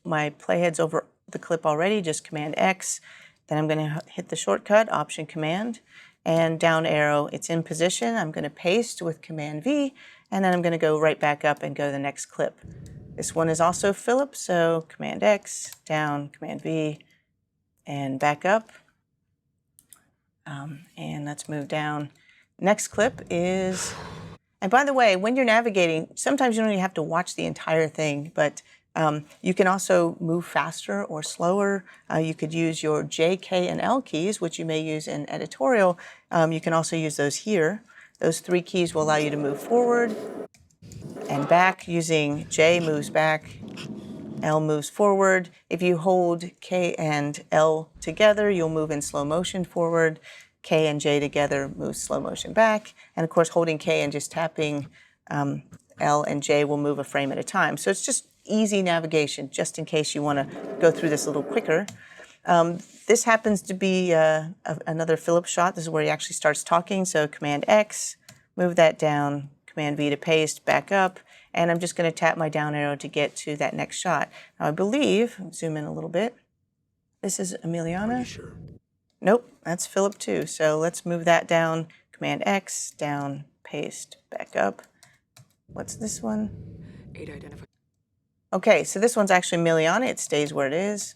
A: my playhead's over the clip already, just Command X. Then I'm going to hit the shortcut, Option Command, and down arrow, it's in position. I'm going to paste with Command V, and then I'm going to go right back up and go to the next clip. This one is also Philip, so Command X, down, Command V, and back up. And let's move down. Next clip is, and by the way, when you're navigating, sometimes you don't even have to watch the entire thing, but you can also move faster or slower. You could use your J, K, and L keys, which you may use in editorial. You can also use those here. Those 3 keys will allow you to move forward and back. Using J moves back, L moves forward. If you hold K and L together, you'll move in slow motion forward. K and J together move slow motion back. And of course, holding K and just tapping L and J will move a frame at a time. So it's just easy navigation, just in case you want to go through this a little quicker. This happens to be another Philip shot. This is where he actually starts talking. So Command X, move that down, Command V to paste, back up, and I'm just going to tap my down arrow to get to that next shot. Now I believe, zoom in a little bit, this is Emiliana.
E: Are you sure?
A: Nope, that's Philip too. So let's move that down, Command X, down, paste, back up. What's this one?
C: 8 identify.
A: Okay, so this one's actually Emiliana. It stays where it is.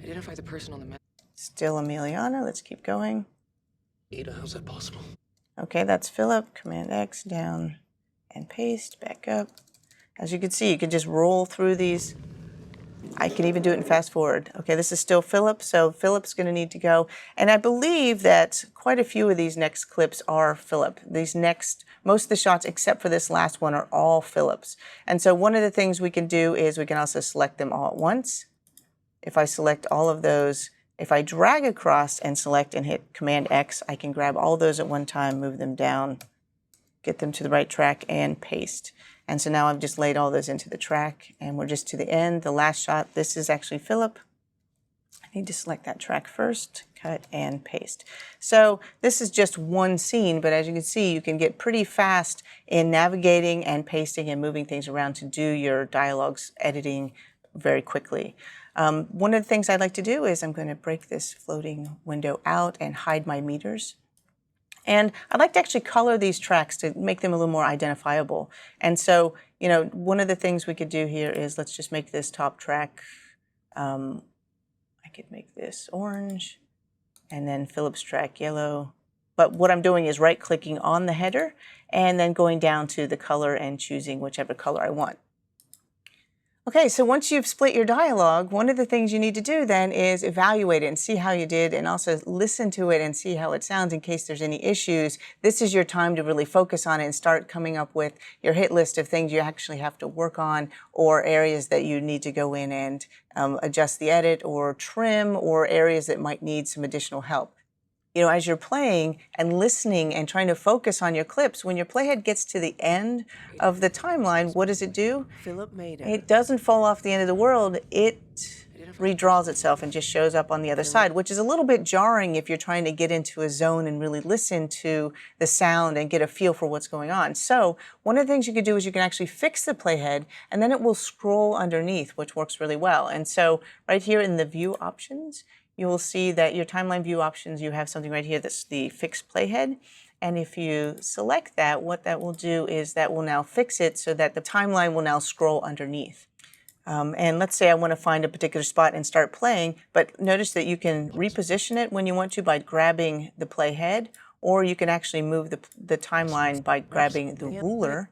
C: Identify the person on the map.
A: Still Emiliana. Let's keep going.
E: Ada, how's that possible?
A: Okay, that's Philip. Command X, down, and paste, back up. As you can see, you can just roll through these. I can even do it in fast forward. Okay, this is still Philip, so Philip's going to need to go. And I believe that quite a few of these next clips are Philip. Most of the shots, except for this last one, are all Philip's. And so one of the things we can do is we can also select them all at once. If I select all of those, If I drag across and select and hit Command X, I can grab all those at one time, move them down, get them to the right track, and paste. And so now I've just laid all those into the track, and we're just to the end. The last shot, this is actually Philip. I need to select that track first, cut and paste. So this is just one scene, but as you can see, you can get pretty fast in navigating and pasting and moving things around to do your dialogues editing very quickly. One of the things I'd like to do is I'm going to break this floating window out and hide my meters. And I'd like to actually color these tracks to make them a little more identifiable. And so, you know, one of the things we could do here is let's just make this top track, I could make this orange, and then Philip's track yellow. But what I'm doing is right-clicking on the header and then going down to the color and choosing whichever color I want. Okay, so once you've split your dialogue, one of the things you need to do then is evaluate it and see how you did, and also listen to it and see how it sounds in case there's any issues. This is your time to really focus on it and start coming up with your hit list of things you actually have to work on, or areas that you need to go in and adjust the edit or trim, or areas that might need some additional help. You know, as you're playing and listening and trying to focus on your clips, when your playhead gets to the end of the timeline, what does it do?
G: Philip made
A: It doesn't fall off the end of the world. It redraws itself and just shows up on the other side, which is a little bit jarring if you're trying to get into a zone and really listen to the sound and get a feel for what's going on. So one of the things you could do is you can actually fix the playhead, and then it will scroll underneath, which works really well. And so right here in the view options, you will see that your timeline view options, you have something right here that's the fixed playhead. And if you select that, what that will do is that will now fix it so that the timeline will now scroll underneath. And let's say I want to find a particular spot and start playing, but notice that you can reposition it when you want to by grabbing the playhead, or you can actually move the timeline by grabbing the ruler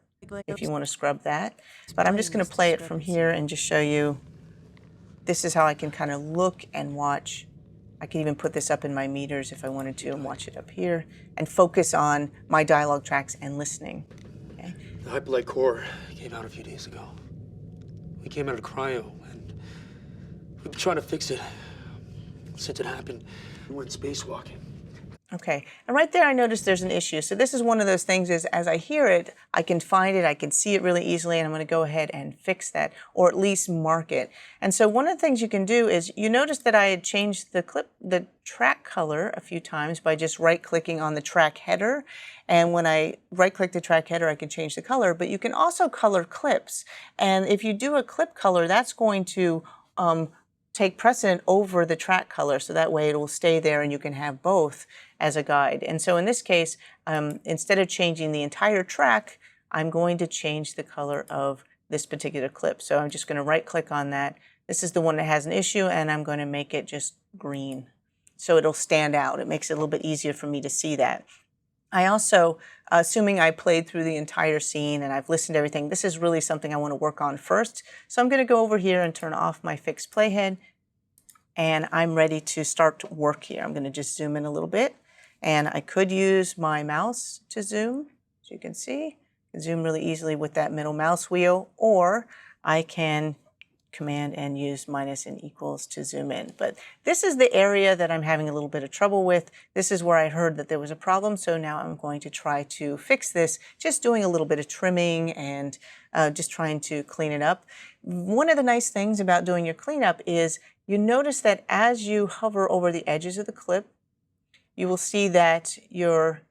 A: if you want to scrub that. But I'm just going to play it from here and just show you. This is how I can kind of look and watch. I can even put this up in my meters if I wanted to and watch it up here and focus on my dialogue tracks and listening. Okay.
E: The hyperlight core came out a few days ago. We came out of cryo, and we've been trying to fix it. Since it happened, we went spacewalking.
A: Okay, and right there I noticed there's an issue. So this is one of those things is as I hear it, I can find it, I can see it really easily, and I'm going to go ahead and fix that, or at least mark it. And so one of the things you can do is, you notice that I had changed the track color a few times by just right-clicking on the track header. And when I right-click the track header, I can change the color, but you can also color clips. And if you do a clip color, that's going to take precedent over the track color, so that way it will stay there and you can have both as a guide. And so in this case, instead of changing the entire track, I'm going to change the color of this particular clip. So I'm just going to right-click on that. This is the one that has an issue, and I'm going to make it just green. So it'll stand out. It makes it a little bit easier for me to see that. I also, assuming I played through the entire scene and I've listened to everything, this is really something I want to work on first. So I'm going to go over here and turn off my fixed playhead, and I'm ready to start work here. I'm going to just zoom in a little bit, and I could use my mouse to zoom, as you can see. I can zoom really easily with that middle mouse wheel, or I can Command and use minus and equals to zoom in. But this is the area that I'm having a little bit of trouble with. This is where I heard that there was a problem, so now I'm going to try to fix this, just doing a little bit of trimming and just trying to clean it up. One of the nice things about doing your cleanup is you notice that as you hover over the edges of the clip, you will see that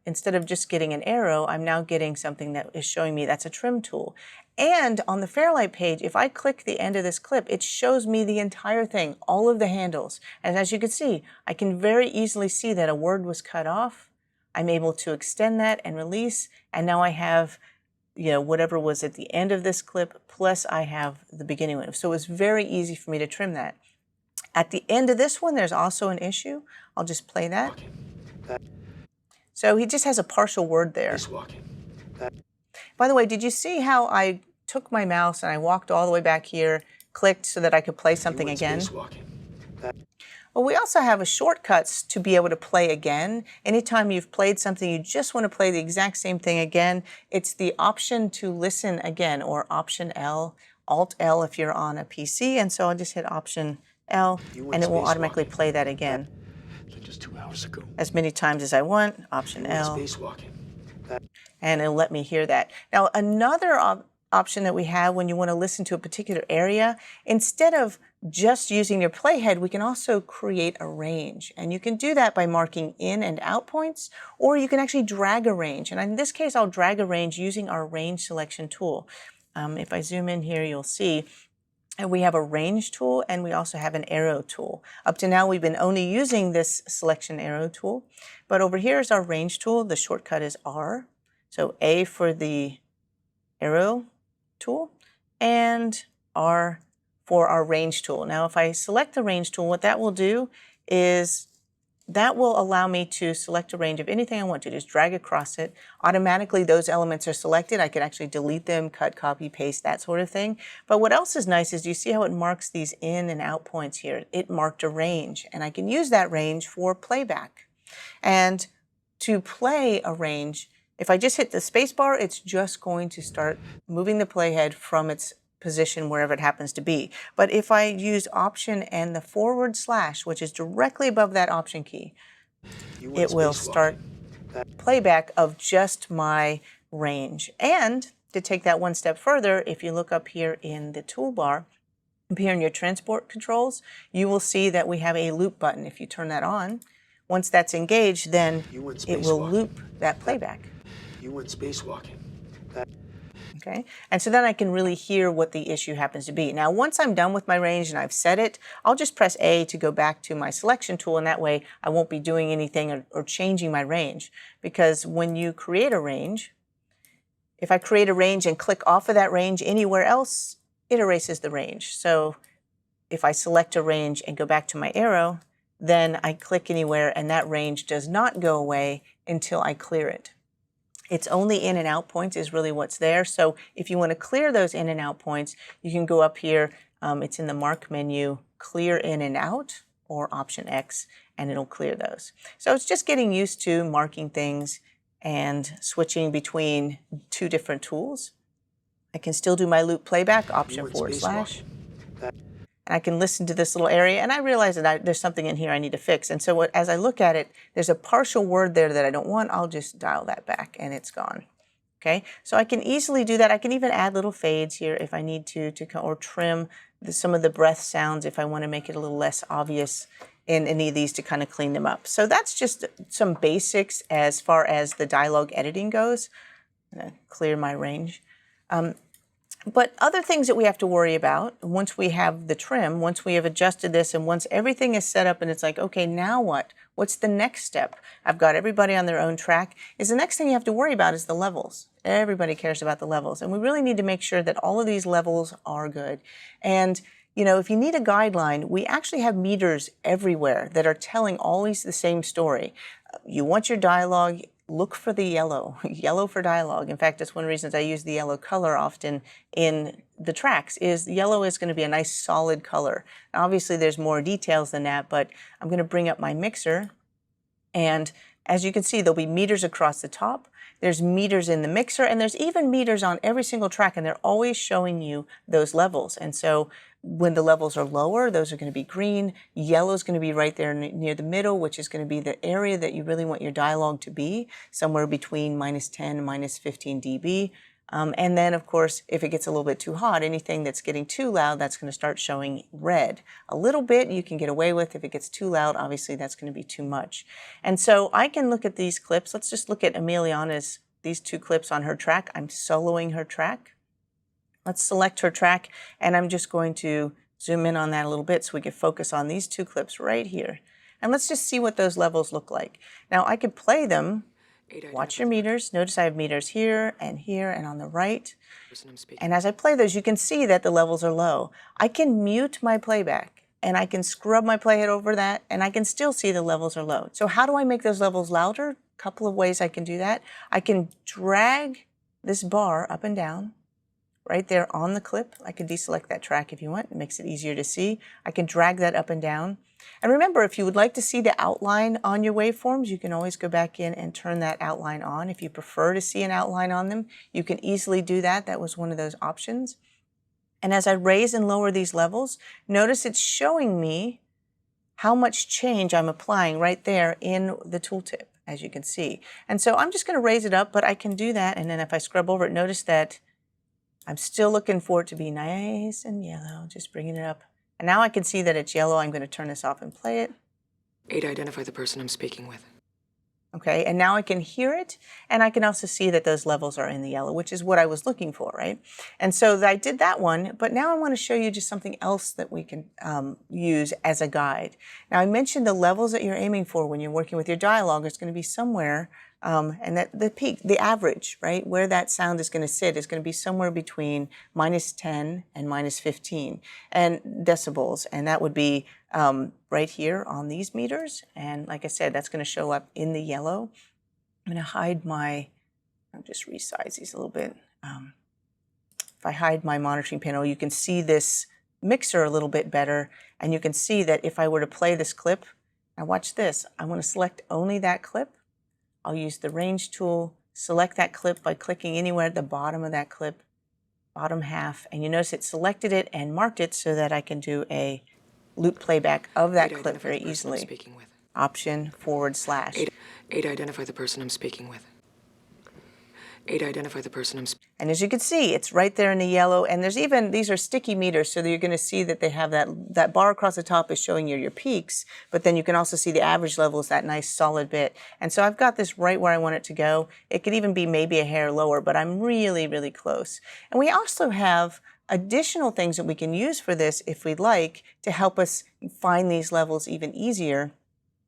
A: instead of just getting an arrow, I'm now getting something that is showing me that's a trim tool. And on the Fairlight page, if I click the end of this clip, it shows me the entire thing, all of the handles. And as you can see, I can very easily see that a word was cut off. I'm able to extend that and release, and now I have, you know, whatever was at the end of this clip, plus I have the beginning one. So it's very easy for me to trim that. At the end of this one, there's also an issue. I'll just play that. So he just has a partial word there. By the way, did you see how I took my mouse and I walked all the way back here, clicked so that I could play something again? Well, we also have a shortcuts to be able to play again. Anytime you've played something, you just want to play the exact same thing again, it's the option to listen again, or Option L, Alt L if you're on a PC. And so I'll just hit Option L,
E: You went
A: and it will automatically
E: spacewalking.
A: play that again
E: Like just 2 hours ago.
A: as many times as I want. Option
E: You went
A: L.
E: spacewalking.
A: And it'll let me hear that. Now, another option that we have when you want to listen to a particular area, instead of just using your playhead, we can also create a range. And you can do that by marking in and out points, or you can actually drag a range. And in this case, I'll drag a range using our range selection tool. If I zoom in here, you'll see and we have a range tool and we also have an arrow tool. Up to now, we've been only using this selection arrow tool, but over here is our range tool. The shortcut is R. So A for the arrow tool and R for our range tool. Now, if I select the range tool, what that will do is that will allow me to select a range of anything I want to. Just drag across it. Automatically, those elements are selected. I can actually delete them, cut, copy, paste, that sort of thing. But what else is nice is you see how it marks these in and out points here. It marked a range, and I can use that range for playback. And to play a range, if I just hit the space bar, it's just going to start moving the playhead from its position wherever it happens to be. But if I use Option and the /, which is directly above that Option key, it will start playback of just my range. And to take that one step further, if you look up here in the toolbar, up here in your transport controls, you will see that we have a loop button. If you turn that on, once that's engaged, then it will loop that playback.
E: You went spacewalking.
A: Okay, and so then I can really hear what the issue happens to be. Now, once I'm done with my range and I've set it, I'll just press A to go back to my selection tool, and that way I won't be doing anything or changing my range. Because when you create a range, if I create a range and click off of that range anywhere else, it erases the range. So if I select a range and go back to my arrow, then I click anywhere and that range does not go away until I clear it. It's only in and out points is really what's there. So if you want to clear those in and out points, you can go up here. It's in the mark menu, clear in and out, or Option X, and it'll clear those. So it's just getting used to marking things and switching between two different tools. I can still do my loop playback, Option /. And I can listen to this little area, and I realize that there's something in here I need to fix. And so as I look at it, there's a partial word there that I don't want. I'll just dial that back, and it's gone. Okay, so I can easily do that. I can even add little fades here if I need to or trim some of the breath sounds if I want to make it a little less obvious in any of these to kind of clean them up. So that's just some basics as far as the dialogue editing goes. I'm going to clear my range. But other things that we have to worry about once we have the trim, once we have adjusted this, and once everything is set up and it's like, okay, now what? What's the next step? I've got everybody on their own track. The next thing you have to worry about is the levels. Everybody cares about the levels. And we really need to make sure that all of these levels are good. And you know, if you need a guideline, we actually have meters everywhere that are telling always the same story. You want your dialogue, look for the yellow, yellow for dialogue. In fact, that's one of the reasons I use the yellow color often in the tracks, is yellow is going to be a nice solid color. Now, obviously, there's more details than that, but I'm going to bring up my mixer. And as you can see, there'll be meters across the top. There's meters in the mixer, and there's even meters on every single track, and they're always showing you those levels. And so when the levels are lower, those are going to be green. Yellow is going to be right there near the middle, which is going to be the area that you really want your dialogue to be, somewhere between -10 and -15 dB. And then, of course, if it gets a little bit too hot, anything that's getting too loud, that's going to start showing red. A little bit you can get away with. If it gets too loud, obviously that's going to be too much. And so I can look at these clips. Let's just look at Emiliana's, these two clips on her track. I'm soloing her track. Let's select her track, and I'm just going to zoom in on that a little bit so we can focus on these two clips right here. And let's just see what those levels look like. Now, I could play them. Watch your meters. Notice I have meters here and on the right. And as I play those, you can see that the levels are low. I can mute my playback, and I can scrub my playhead over that, and I can still see the levels are low. So how do I make those levels louder? A couple of ways I can do that. I can drag this bar up and down right there on the clip. I can deselect that track if you want. It makes it easier to see. I can drag that up and down. And remember, if you would like to see the outline on your waveforms, you can always go back in and turn that outline on. If you prefer to see an outline on them, you can easily do that. That was one of those options. And as I raise and lower these levels, notice it's showing me how much change I'm applying right there in the tooltip, as you can see. And so I'm just going to raise it up, but I can do that. And then if I scrub over it, notice that I'm still looking for it to be nice and yellow, just bringing it up. And now I can see that it's yellow. I'm going to turn this off and play it.
C: 8, identify the person I'm speaking with.
A: Okay, and now I can hear it, and I can also see that those levels are in the yellow, which is what I was looking for, right? And so I did that one, but now I want to show you just something else that we can use as a guide. Now I mentioned the levels that you're aiming for when you're working with your dialogue is going to be somewhere, and that the peak, the average, right, where that sound is going to sit is going to be somewhere between -10 and -15 and decibels, and that would be right here on these meters. And like I said, that's going to show up in the yellow. I'm going to hide I'll just resize these a little bit. If I hide my monitoring panel, you can see this mixer a little bit better, and you can see that if I were to play this clip, now watch this, I want to select only that clip. I'll use the range tool, select that clip by clicking anywhere at the bottom of that clip, bottom half, and you notice it selected it and marked it so that I can do a loop playback of that clip very easily. Option /.
C: 8, identify the person I'm speaking with. 8, identify the person I'm speaking with.
A: And as you can see, it's right there in the yellow, and there's even, these are sticky meters, so that you're going to see that they have that bar across the top is showing you your peaks, but then you can also see the average level is that nice solid bit. And so I've got this right where I want it to go. It could even be maybe a hair lower, but I'm really, really close. And we also have additional things that we can use for this if we'd like to help us find these levels even easier.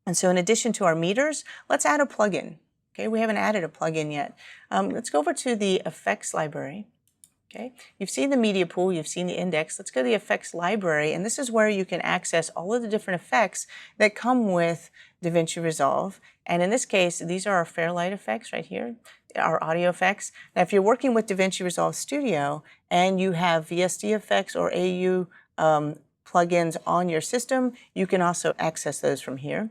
A: And so in addition to our meters, let's add a plugin. Okay, we haven't added a plugin yet. Let's go over to the effects library. Okay, you've seen the media pool, you've seen the index. Let's go to the effects library, and this is where you can access all of the different effects that come with DaVinci Resolve. And in this case, these are our Fairlight effects right here, our audio effects. Now, if you're working with DaVinci Resolve Studio and you have VST effects or AU plugins on your system, you can also access those from here.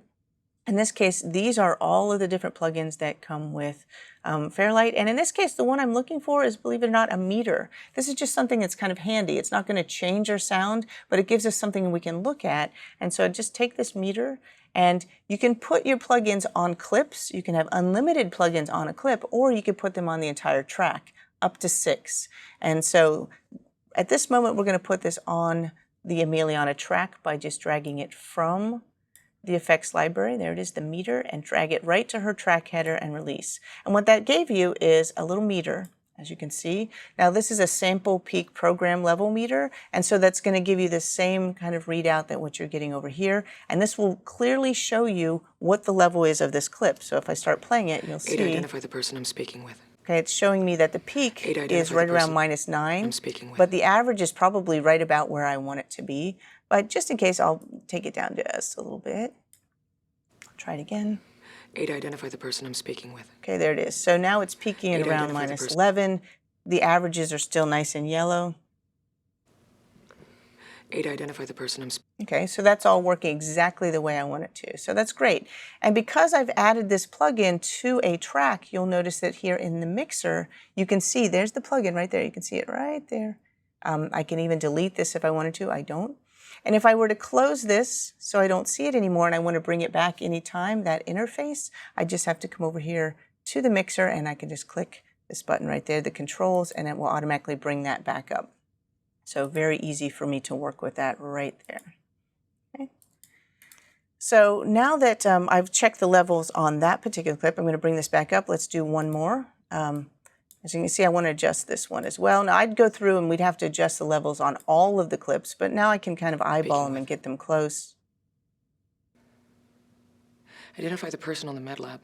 A: In this case, these are all of the different plugins that come with Fairlight. And in this case, the one I'm looking for is, believe it or not, a meter. This is just something that's kind of handy. It's not going to change our sound, but it gives us something we can look at. And so just take this meter, and you can put your plugins on clips. You can have unlimited plugins on a clip, or you can put them on the entire track, up to 6. And so at this moment, we're going to put this on the Emiliana track by just dragging it from the effects library, there it is, the meter, and drag it right to her track header and release. And what that gave you is a little meter, as you can see. Now this is a sample peak program level meter, and so that's going to give you the same kind of readout that what you're getting over here, and this will clearly show you what the level is of this clip. So if I start playing it, you'll see.
C: 8, identify the person I'm speaking with.
A: Okay, it's showing me that the peak is right around -9,
C: I'm speaking with.
A: but the average is probably right about where I want it to be. But just in case, I'll take it down just a little bit. I'll try it again.
C: 8, identify the person I'm speaking with.
A: Okay, there it is. So now it's peaking at around -11. The averages are still nice and yellow.
C: 8, identify the person I'm speaking with.
A: Okay, so that's all working exactly the way I want it to. So that's great. And because I've added this plugin to a track, you'll notice that here in the mixer, you can see there's the plugin right there. You can see it right there. I can even delete this if I wanted to. I don't. And if I were to close this so I don't see it anymore and I want to bring it back anytime, that interface, I just have to come over here to the mixer and I can just click this button right there, the controls, and it will automatically bring that back up. So very easy for me to work with that right there. Okay. So now that I've checked the levels on that particular clip, I'm going to bring this back up. Let's do one more. As you can see, I want to adjust this one as well. Now, I'd go through and we'd have to adjust the levels on all of the clips, but now I can kind of eyeball them and get them close.
C: Identify the person on the med lab.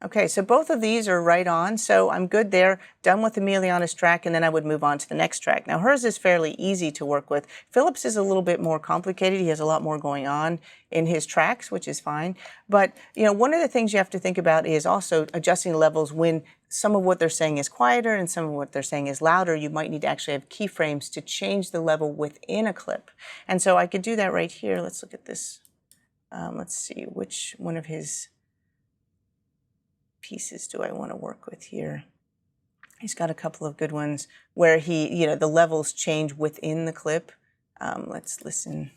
A: Okay, so both of these are right on, so I'm good there, done with Emiliana's track, and then I would move on to the next track. Now, hers is fairly easy to work with. Philip's is a little bit more complicated. He has a lot more going on in his tracks, which is fine. But, you know, one of the things you have to think about is also adjusting levels when some of what they're saying is quieter and some of what they're saying is louder. You might need to actually have keyframes to change the level within a clip. And so I could do that right here. Let's look at this. Let's see, which one of his pieces do I want to work with here? He's got a couple of good ones where the levels change within the clip. Let's listen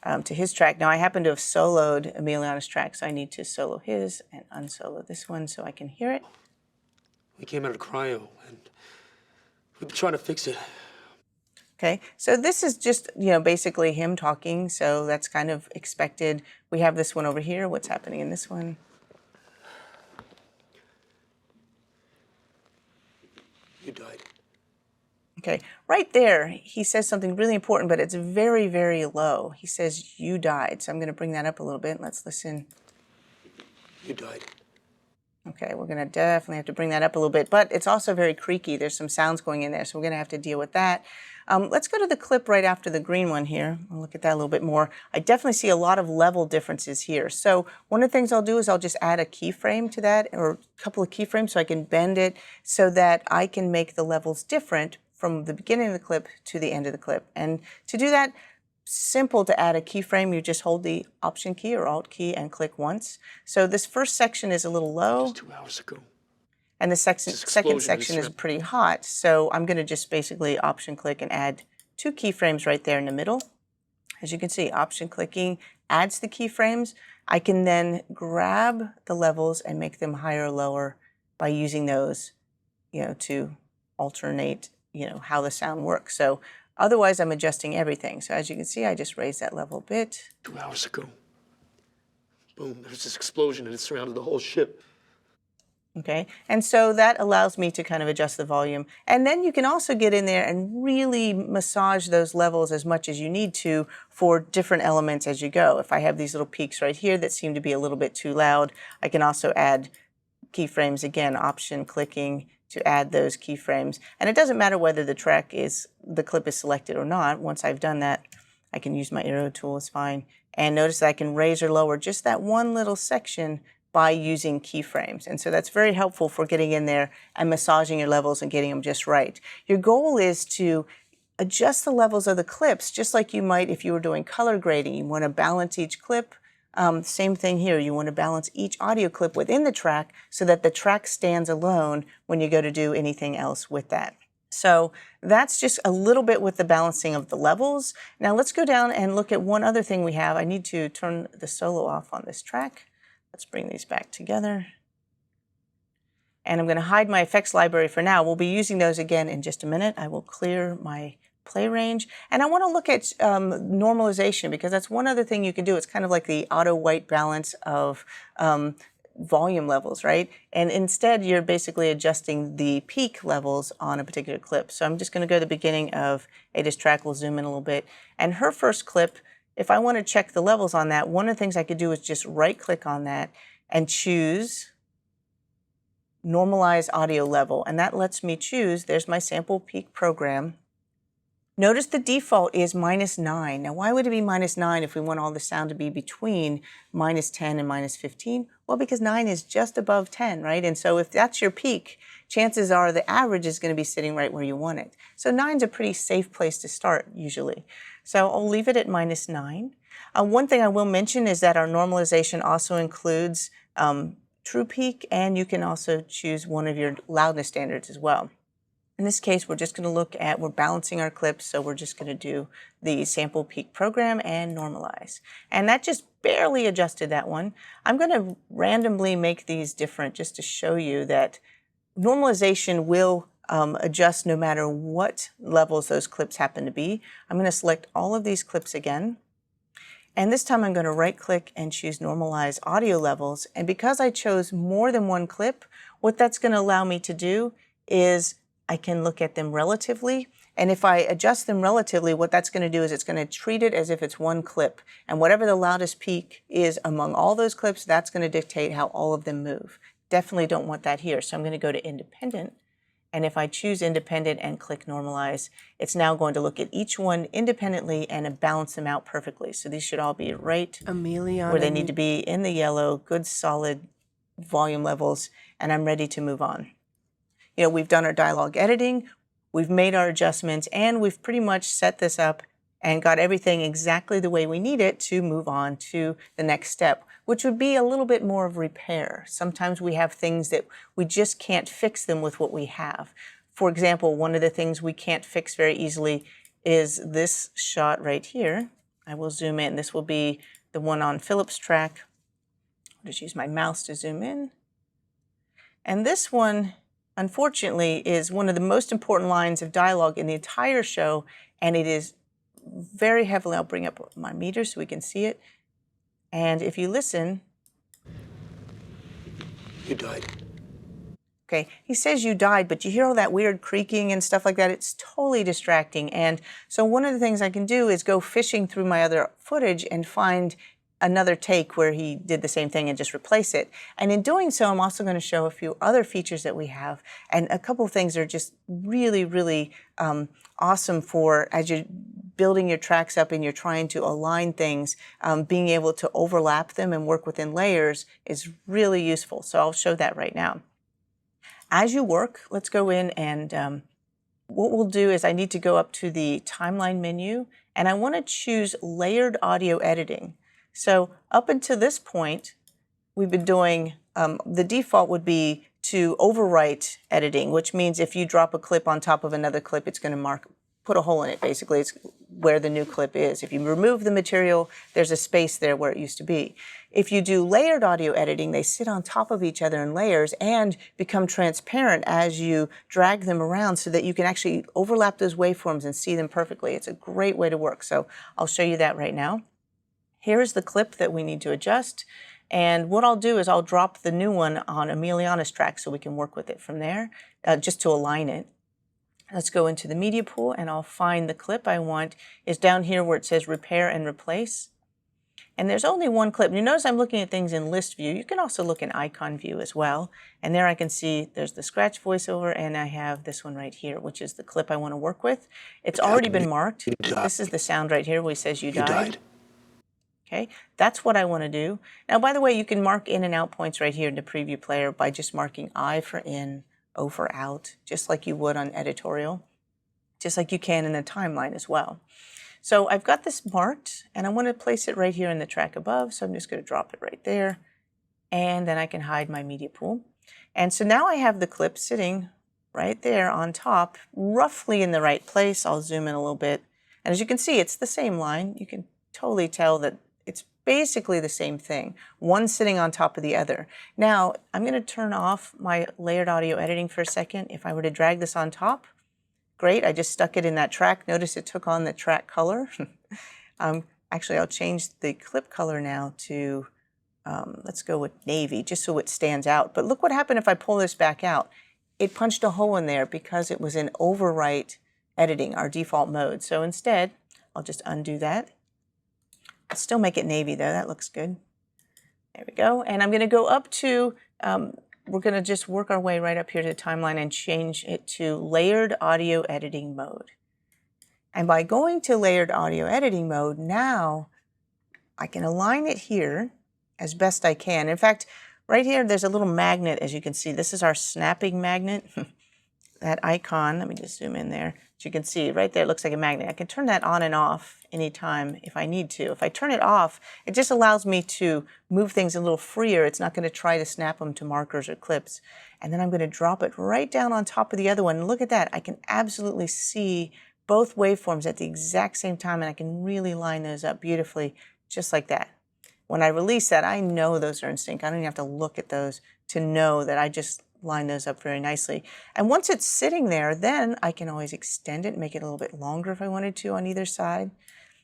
A: to his track. Now, I happen to have soloed Emiliana's track, so I need to solo his and unsolo this one so I can hear it.
E: We came out of cryo, and we've been trying to fix it.
A: Okay, so this is just, basically him talking, so that's kind of expected. We have this one over here. What's happening in this one?
E: You died.
A: Okay, right there, he says something really important, but it's very, very low. He says, you died. So I'm going to bring that up a little bit. Let's listen.
E: You died.
A: Okay, we're going to definitely have to bring that up a little bit, but it's also very creaky. There's some sounds going in there, so we're going to have to deal with that. Let's go to the clip right after the green one here. I'll look at that a little bit more. I definitely see a lot of level differences here. So one of the things I'll do is I'll just add a keyframe to that, or a couple of keyframes, so I can bend it so that I can make the levels different from the beginning of the clip to the end of the clip. And to do that, simple to add a keyframe. You just hold the Option key or Alt key and click once. So this first section is a little low.
E: Just 2 hours ago.
A: And the second section is pretty hot. So I'm going to just basically Option click and add 2 keyframes right there in the middle. As you can see, Option clicking adds the keyframes. I can then grab the levels and make them higher or lower by using those, to alternate, how the sound works. So otherwise, I'm adjusting everything. So as you can see, I just raised that level a bit.
E: 2 hours ago. Boom, there's this explosion and it surrounded the whole ship.
A: Okay, and so that allows me to kind of adjust the volume. And then you can also get in there and really massage those levels as much as you need to for different elements as you go. If I have these little peaks right here that seem to be a little bit too loud, I can also add keyframes, again, Option clicking to add those keyframes. And it doesn't matter whether the clip is selected or not. Once I've done that, I can use my arrow tool, it's fine. And notice that I can raise or lower just that one little section by using keyframes. And so that's very helpful for getting in there and massaging your levels and getting them just right. Your goal is to adjust the levels of the clips just like you might if you were doing color grading. You want to balance each clip. Same thing here. You want to balance each audio clip within the track so that the track stands alone when you go to do anything else with that. So that's just a little bit with the balancing of the levels. Now let's go down and look at one other thing we have. I need to turn the solo off on this track. Let's bring these back together. And I'm going to hide my effects library for now. We'll be using those again in just a minute. I will clear my play range. And I want to look at normalization because that's one other thing you can do. It's kind of like the auto white balance of volume levels, right? And instead, you're basically adjusting the peak levels on a particular clip. So I'm just going to go to the beginning of Ada's track. We'll zoom in a little bit. And her first clip, if I want to check the levels on that, one of the things I could do is just right-click on that and choose Normalize Audio Level. And that lets me choose, there's my sample peak program. Notice the default is -9. Now, why would it be -9 if we want all the sound to be between -10 and -15? Well, because 9 is just above 10, right? And so if that's your peak, chances are the average is going to be sitting right where you want it. So 9's a pretty safe place to start, usually. So I'll leave it at -9. One thing I will mention is that our normalization also includes true peak, and you can also choose one of your loudness standards as well. In this case, we're just going to look at, we're balancing our clips, so we're just going to do the sample peak program and normalize. And that just barely adjusted that one. I'm going to randomly make these different just to show you that normalization will adjust no matter what levels those clips happen to be. I'm going to select all of these clips again. And this time I'm going to right-click and choose Normalize Audio Levels. And because I chose more than one clip, what that's going to allow me to do is I can look at them relatively. And if I adjust them relatively, what that's going to do is it's going to treat it as if it's one clip. And whatever the loudest peak is among all those clips, that's going to dictate how all of them move. Definitely don't want that here. So I'm going to go to Independent. And if I choose Independent and click Normalize, it's now going to look at each one independently and balance them out perfectly. So these should all be right where they need to be in the yellow, good solid volume levels, and I'm ready to move on. We've done our dialogue editing, we've made our adjustments, and we've pretty much set this up and got everything exactly the way we need it to move on to the next step, which would be a little bit more of repair. Sometimes we have things that we just can't fix them with what we have. For example, one of the things we can't fix very easily is this shot right here. I will zoom in. This will be the one on Philip's track. I'll just use my mouse to zoom in. And this one, unfortunately, is one of the most important lines of dialogue in the entire show, and it is very heavily, I'll bring up my meter so we can see it. And if you listen.
E: You died.
A: Okay, he says you died, but you hear all that weird creaking and stuff like that. It's totally distracting. And so one of the things I can do is go fishing through my other footage and find another take where he did the same thing and just replace it. And in doing so, I'm also going to show a few other features that we have. And a couple of things are just really, really awesome for as you're building your tracks up and you're trying to align things, being able to overlap them and work within layers is really useful. So I'll show that right now. As you work, let's go in and what we'll do is I need to go up to the timeline menu and I want to choose layered audio editing. So up until this point, we've been doing, the default would be to overwrite editing, which means if you drop a clip on top of another clip, it's going to put a hole in it, basically. It's where the new clip is. If you remove the material, there's a space there where it used to be. If you do layered audio editing, they sit on top of each other in layers and become transparent as you drag them around so that you can actually overlap those waveforms and see them perfectly. It's a great way to work. So I'll show you that right now. Here's the clip that we need to adjust. And what I'll do is I'll drop the new one on Emiliana's track so we can work with it from there, just to align it. Let's go into the media pool and I'll find the clip I want. Is down here where it says repair and replace. And there's only one clip. You notice I'm looking at things in list view. You can also look in icon view as well. And there I can see there's the scratch voiceover and I have this one right here, which is the clip I want to work with. It's already been marked. This is the sound right here where he says you died. Okay, that's what I want to do. Now, by the way, you can mark in and out points right here in the preview player by just marking I for in, O for out, just like you would on editorial, just like you can in the timeline as well. So I've got this marked, and I want to place it right here in the track above, so I'm just going to drop it right there, and then I can hide my media pool. And so now I have the clip sitting right there on top, roughly in the right place. I'll zoom in a little bit, and as you can see, it's the same line. You can totally tell that it's basically the same thing, one sitting on top of the other. Now, I'm going to turn off my layered audio editing for a second. If I were to drag this on top, great, I just stuck it in that track. Notice it took on the track color. Actually, I'll change the clip color now to, let's go with navy, just so it stands out. But look what happened if I pull this back out. It punched a hole in there because it was in overwrite editing, our default mode. So instead, I'll just undo that. I'll still make it navy though, that looks good. There we go. And I'm going to go up to, we're going to just work our way right up here to the timeline and change it to layered audio editing mode. And by going to layered audio editing mode, now I can align it here as best I can. In fact, right here, there's a little magnet, as you can see. This is our snapping magnet. That icon, let me just zoom in there. As you can see, right there, it looks like a magnet. I can turn that on and off anytime if I need to. If I turn it off, it just allows me to move things a little freer. It's not going to try to snap them to markers or clips. And then I'm going to drop it right down on top of the other one. And look at that. I can absolutely see both waveforms at the exact same time, and I can really line those up beautifully, just like that. When I release that, I know those are in sync. I don't even have to look at those to know that I just line those up very nicely. And once it's sitting there, then I can always extend it, make it a little bit longer if I wanted to on either side.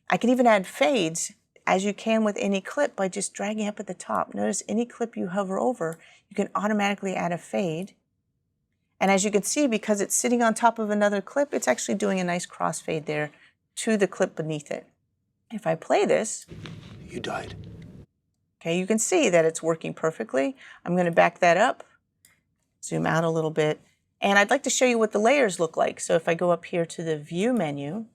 A: I can even add fades, as you can with any clip, by just dragging up at the top. Notice any clip you hover over, you can automatically add a fade. And as you can see, because it's sitting on top of another clip, it's actually doing a nice crossfade there to the clip beneath it. If I play this,
E: You died.
A: okay, you can see that it's working perfectly. I'm going to back that up. Zoom out a little bit. And I'd like to show you what the layers look like. So if I go up here to the View menu,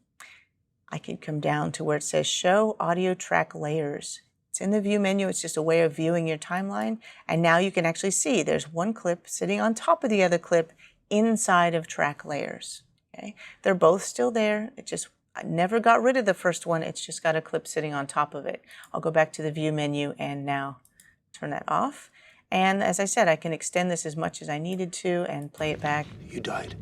A: I can come down to where it says Show Audio Track Layers. It's in the View menu. It's just a way of viewing your timeline. And now you can actually see there's one clip sitting on top of the other clip inside of track layers. Okay? They're both still there. It just I never got rid of the first one. It's just got a clip sitting on top of it. I'll go back to the view menu and now turn that off. And as I said, I can extend this as much as I needed to and play it back.
E: You died.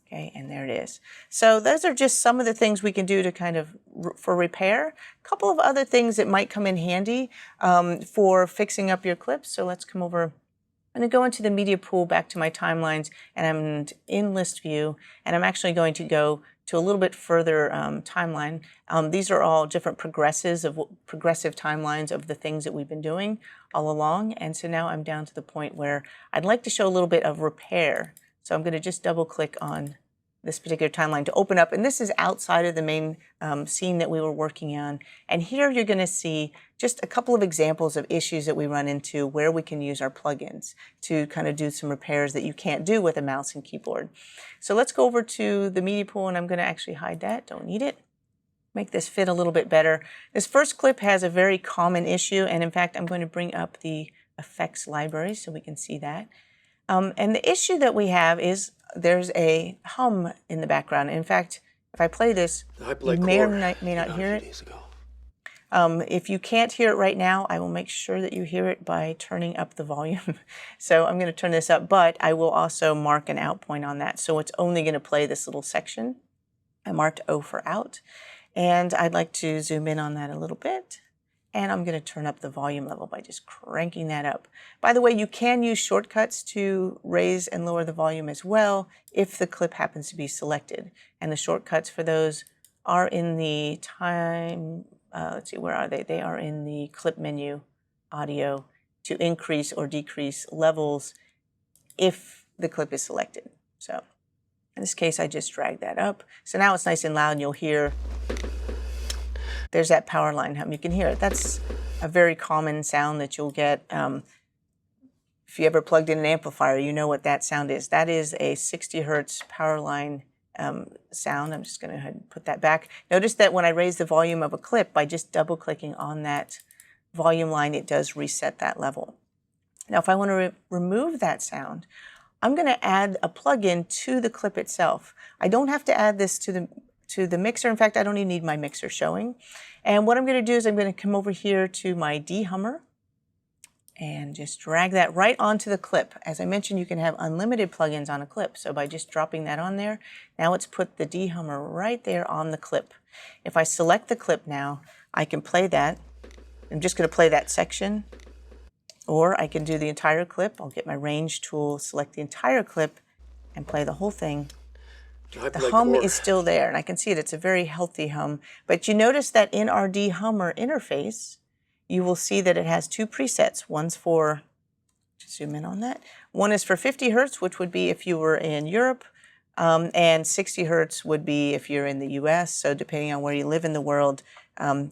A: Okay, and there it is. So those are just some of the things we can do to kind of for repair. A couple of other things that might come in handy for fixing up your clips. So let's come over. I'm going to go into the media pool back to my timelines, and I'm in list view, and I'm actually going to go to a little bit further timeline. These are all different progressive timelines of the things that we've been doing all along. And so now I'm down to the point where I'd like to show a little bit of repair. So I'm going to just double click on this particular timeline to open up. And this is outside of the main scene that we were working on. And here you're going to see just a couple of examples of issues that we run into where we can use our plugins to kind of do some repairs that you can't do with a mouse and keyboard. So let's go over to the media pool, and I'm going to actually hide that. Don't need it. Make this fit a little bit better. This first clip has a very common issue. And in fact, I'm going to bring up the effects library so we can see that. And the issue that we have is there's a hum in the background. In fact, if I play this, you may or may not hear it. If you can't hear it right now, I will make sure that you hear it by turning up the volume. So I'm going to turn this up, but I will also mark an out point on that. So it's only going to play this little section. I marked O for out. And I'd like to zoom in on that a little bit. And I'm going to turn up the volume level by just cranking that up. By the way, you can use shortcuts to raise and lower the volume as well if the clip happens to be selected. And the shortcuts for those are in the let's see, where are they? They are in the clip menu, audio, to increase or decrease levels if the clip is selected. So in this case, I just drag that up. So now it's nice and loud, and you'll hear there's that power line hum. You can hear it. That's a very common sound that you'll get. If you ever plugged in an amplifier, you know what that sound is. That is a 60 hertz power line sound. I'm just going to go ahead and put that back. Notice that when I raise the volume of a clip, by just double clicking on that volume line, it does reset that level. Now, if I want to remove that sound, I'm going to add a plugin to the clip itself. I don't have to add this to the mixer. In fact, I don't even need my mixer showing. And what I'm going to do is I'm going to come over here to my dehummer and just drag that right onto the clip. As I mentioned, you can have unlimited plugins on a clip. So by just dropping that on there, now it's put the dehummer right there on the clip. If I select the clip now, I can play that. I'm just going to play that section, or I can do the entire clip. I'll get my range tool, select the entire clip, and play the whole thing. The hum is still there, and I can see it. It's a very healthy hum. But you notice that in our dehummer interface, you will see that it has two presets. One's for, just zoom in on that. One is for 50 hertz, which would be if you were in Europe, and 60 hertz would be if you're in the US. So depending on where you live in the world,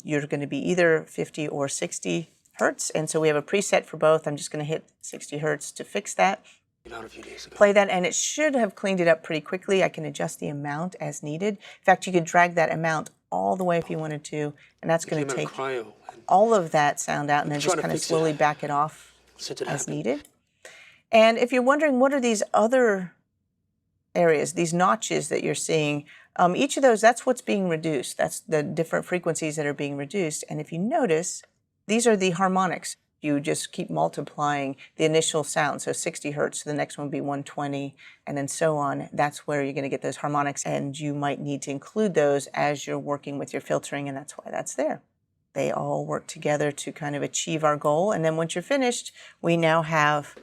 A: you're going to be either 50 or 60 hertz. And so we have a preset for both. I'm just going to hit 60 hertz to fix that.
E: Out a few days ago. Play
A: that, and it should have cleaned it up pretty quickly. I can adjust the amount as needed. In fact, you could drag that amount all the way if you wanted to, and that's going to take all of that sound out and then just kind of slowly back it off as needed. And if you're wondering what are these other areas, these notches that you're seeing, each of those, that's what's being reduced. That's the different frequencies that are being reduced. And if you notice, these are the harmonics. You just keep multiplying the initial sound. So 60 hertz, the next one would be 120, and then so on. That's where you're going to get those harmonics, and you might need to include those as you're working with your filtering, and that's why that's there. They all work together to kind of achieve our goal, and then once you're finished, we now have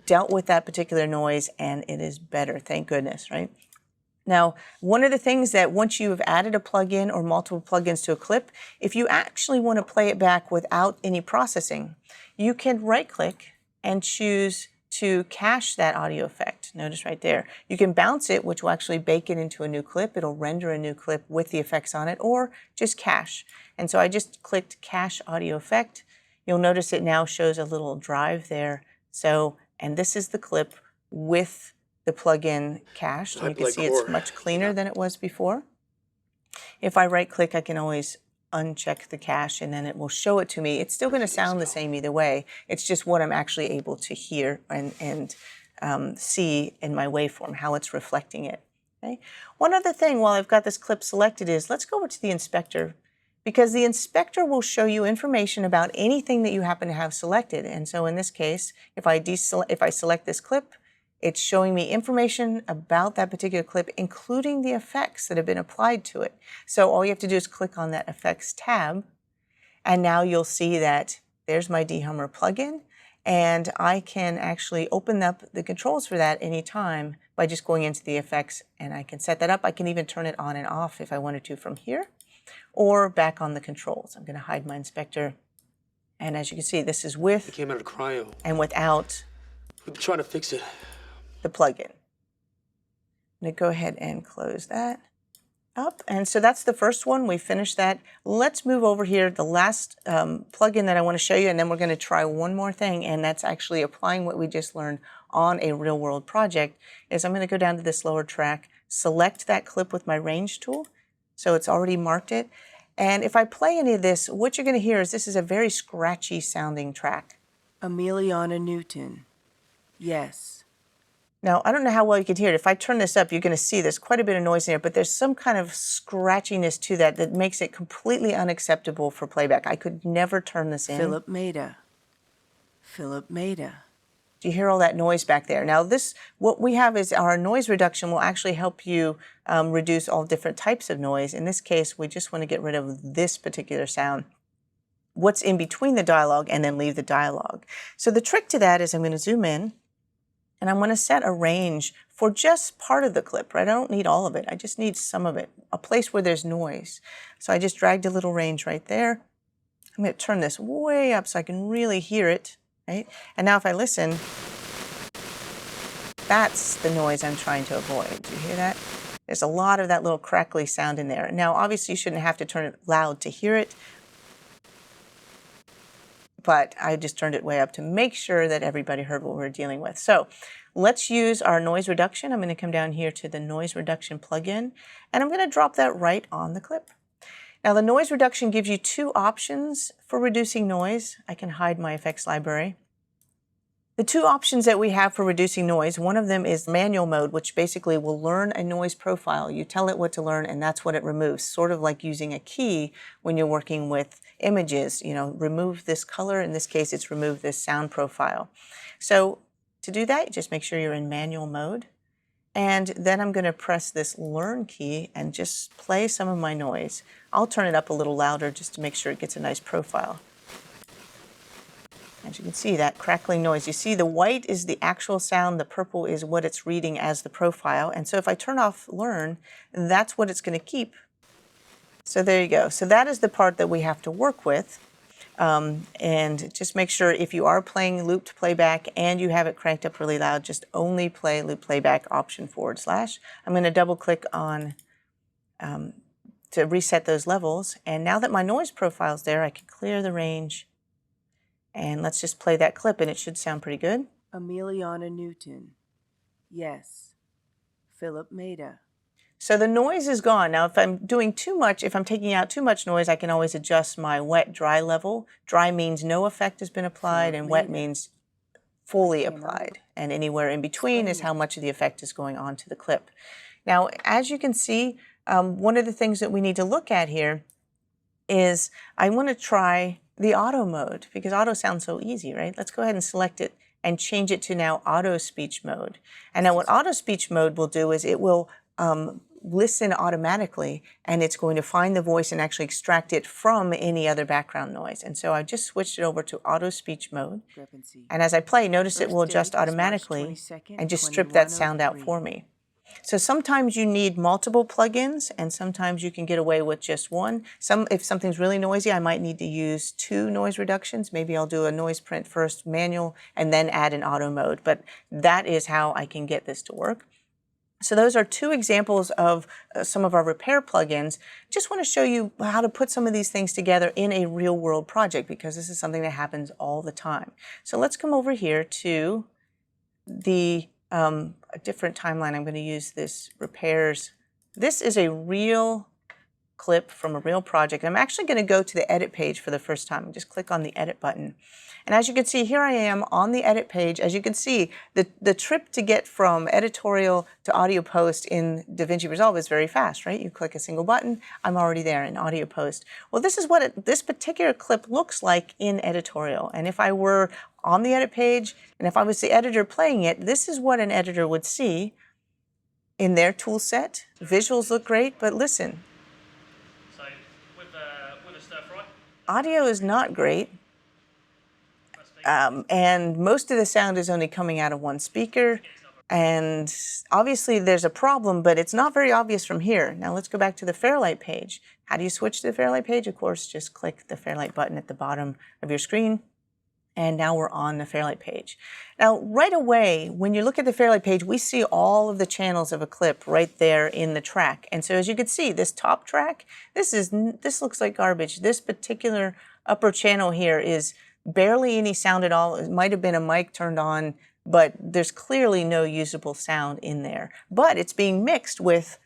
A: dealt with that particular noise, and it is better, thank goodness, right? Now, one of the things that once you have added a plugin or multiple plugins to a clip, if you actually want to play it back without any processing, you can right-click and choose to cache that audio effect. Notice right there. You can bounce it, which will actually bake it into a new clip. It'll render a new clip with the effects on it, or just cache. And so I just clicked Cache Audio Effect. You'll notice it now shows a little drive there. So, and this is the clip with the plugin cached. And you can see it's much cleaner than it was before. If I right-click, I can always uncheck the cache, and then it will show it to me. It's still going to sound the same either way. It's just what I'm actually able to hear and see in my waveform, how it's reflecting it. Okay. One other thing while I've got this clip selected is let's go over to the inspector, because the inspector will show you information about anything that you happen to have selected. And so in this case, if I select this clip, it's showing me information about that particular clip, including the effects that have been applied to it. So all you have to do is click on that Effects tab, and now you'll see that there's my dehummer plugin, and I can actually open up the controls for that anytime by just going into the effects, and I can set that up. I can even turn it on and off if I wanted to from here, or back on the controls. I'm going to hide my inspector, and as you can see, this is with
E: It came out of cryo.
A: and without
E: We've been trying to fix it.
A: the plugin. I'm going to go ahead and close that up. And so that's the first one. We finished that. Let's move over here. The last plugin that I want to show you, and then we're going to try one more thing, and that's actually applying what we just learned on a real world project, is I'm going to go down to this lower track, select that clip with my range tool. So it's already marked it. And if I play any of this, what you're going to hear is this is a very scratchy sounding track.
G: Emiliana Newton. Yes.
A: Now, I don't know how well you can hear it. If I turn this up, you're going to see there's quite a bit of noise in there, but there's some kind of scratchiness to that that makes it completely unacceptable for playback. I could never turn this in.
G: Philip Maida. Philip Maida.
A: Do you hear all that noise back there? Now, what we have is our noise reduction will actually help you reduce all different types of noise. In this case, we just want to get rid of this particular sound, what's in between the dialogue, and then leave the dialogue. So the trick to that is I'm going to zoom in, and I'm going to set a range for just part of the clip, right? I don't need all of it. I just need some of it, a place where there's noise. So I just dragged a little range right there. I'm going to turn this way up so I can really hear it, right? And now if I listen, that's the noise I'm trying to avoid. Do you hear that? There's a lot of that little crackly sound in there. Now, obviously, you shouldn't have to turn it loud to hear it, but I just turned it way up to make sure that everybody heard what we're dealing with. So let's use our noise reduction. I'm going to come down here to the noise reduction plugin, and I'm going to drop that right on the clip. Now, the noise reduction gives you two options for reducing noise. I can hide my effects library. The two options that we have for reducing noise, one of them is manual mode, which basically will learn a noise profile. You tell it what to learn, and that's what it removes, sort of like using a key when you're working with images. You know, remove this color. In this case, it's remove this sound profile. So to do that, just make sure you're in manual mode. And then I'm going to press this learn key and just play some of my noise. I'll turn it up a little louder just to make sure it gets a nice profile. As you can see, that crackling noise. You see the white is the actual sound, the purple is what it's reading as the profile. And so if I turn off learn, that's what it's going to keep. So there you go. So that is the part that we have to work with. And just make sure if you are playing looped playback and you have it cranked up really loud, just only play loop playback option /. I'm going to double click on to reset those levels. And now that my noise profile is there, I can clear the range. And let's just play that clip, and it should sound pretty good.
G: Emiliana Newton. Yes. Philip Maida.
A: So the noise is gone. Now, if I'm doing too much, if I'm taking out too much noise, I can always adjust my wet-dry level. Dry means no effect has been applied, and wet means fully applied. And anywhere in between is how much of the effect is going on to the clip. Now, as you can see, one of the things that we need to look at here is I want to try the auto mode, because auto sounds so easy, right? Let's go ahead and select it and change it to now auto speech mode. And now what auto speech mode will do is it will listen automatically, and it's going to find the voice and actually extract it from any other background noise. And so I just switched it over to auto speech mode. And as I play, notice it will adjust automatically and just strip that sound out for me. So sometimes you need multiple plugins, and sometimes you can get away with just one. If something's really noisy, I might need to use 2 noise reductions. Maybe I'll do a noise print first, manual, and then add an auto mode. But that is how I can get this to work. So those are 2 examples of some of our repair plugins. Just want to show you how to put some of these things together in a real world project, because this is something that happens all the time. So let's come over here to the a different timeline. I'm going to use this repairs. This is a real clip from a real project. I'm actually going to go to the edit page for the first time. Just click on the edit button. And as you can see, here I am on the edit page. As you can see, the trip to get from editorial to audio post in DaVinci Resolve is very fast, right? You click a single button, I'm already there in audio post. Well, this is what this particular clip looks like in editorial. And if I were on the edit page, and if I was the editor playing it, this is what an editor would see in their tool set. Visuals look great, but listen.
H: So with a stir fry,
A: Audio is not great. And most of the sound is only coming out of one speaker. And obviously there's a problem, but it's not very obvious from here. Now let's go back to the Fairlight page. How do you switch to the Fairlight page? Of course, just click the Fairlight button at the bottom of your screen. And now we're on the Fairlight page. Now, right away, when you look at the Fairlight page, we see all of the channels of a clip right there in the track. And so as you can see, this top track, this looks like garbage. This particular upper channel here is barely any sound at all. It might have been a mic turned on, but there's clearly no usable sound in there. But it's being mixed with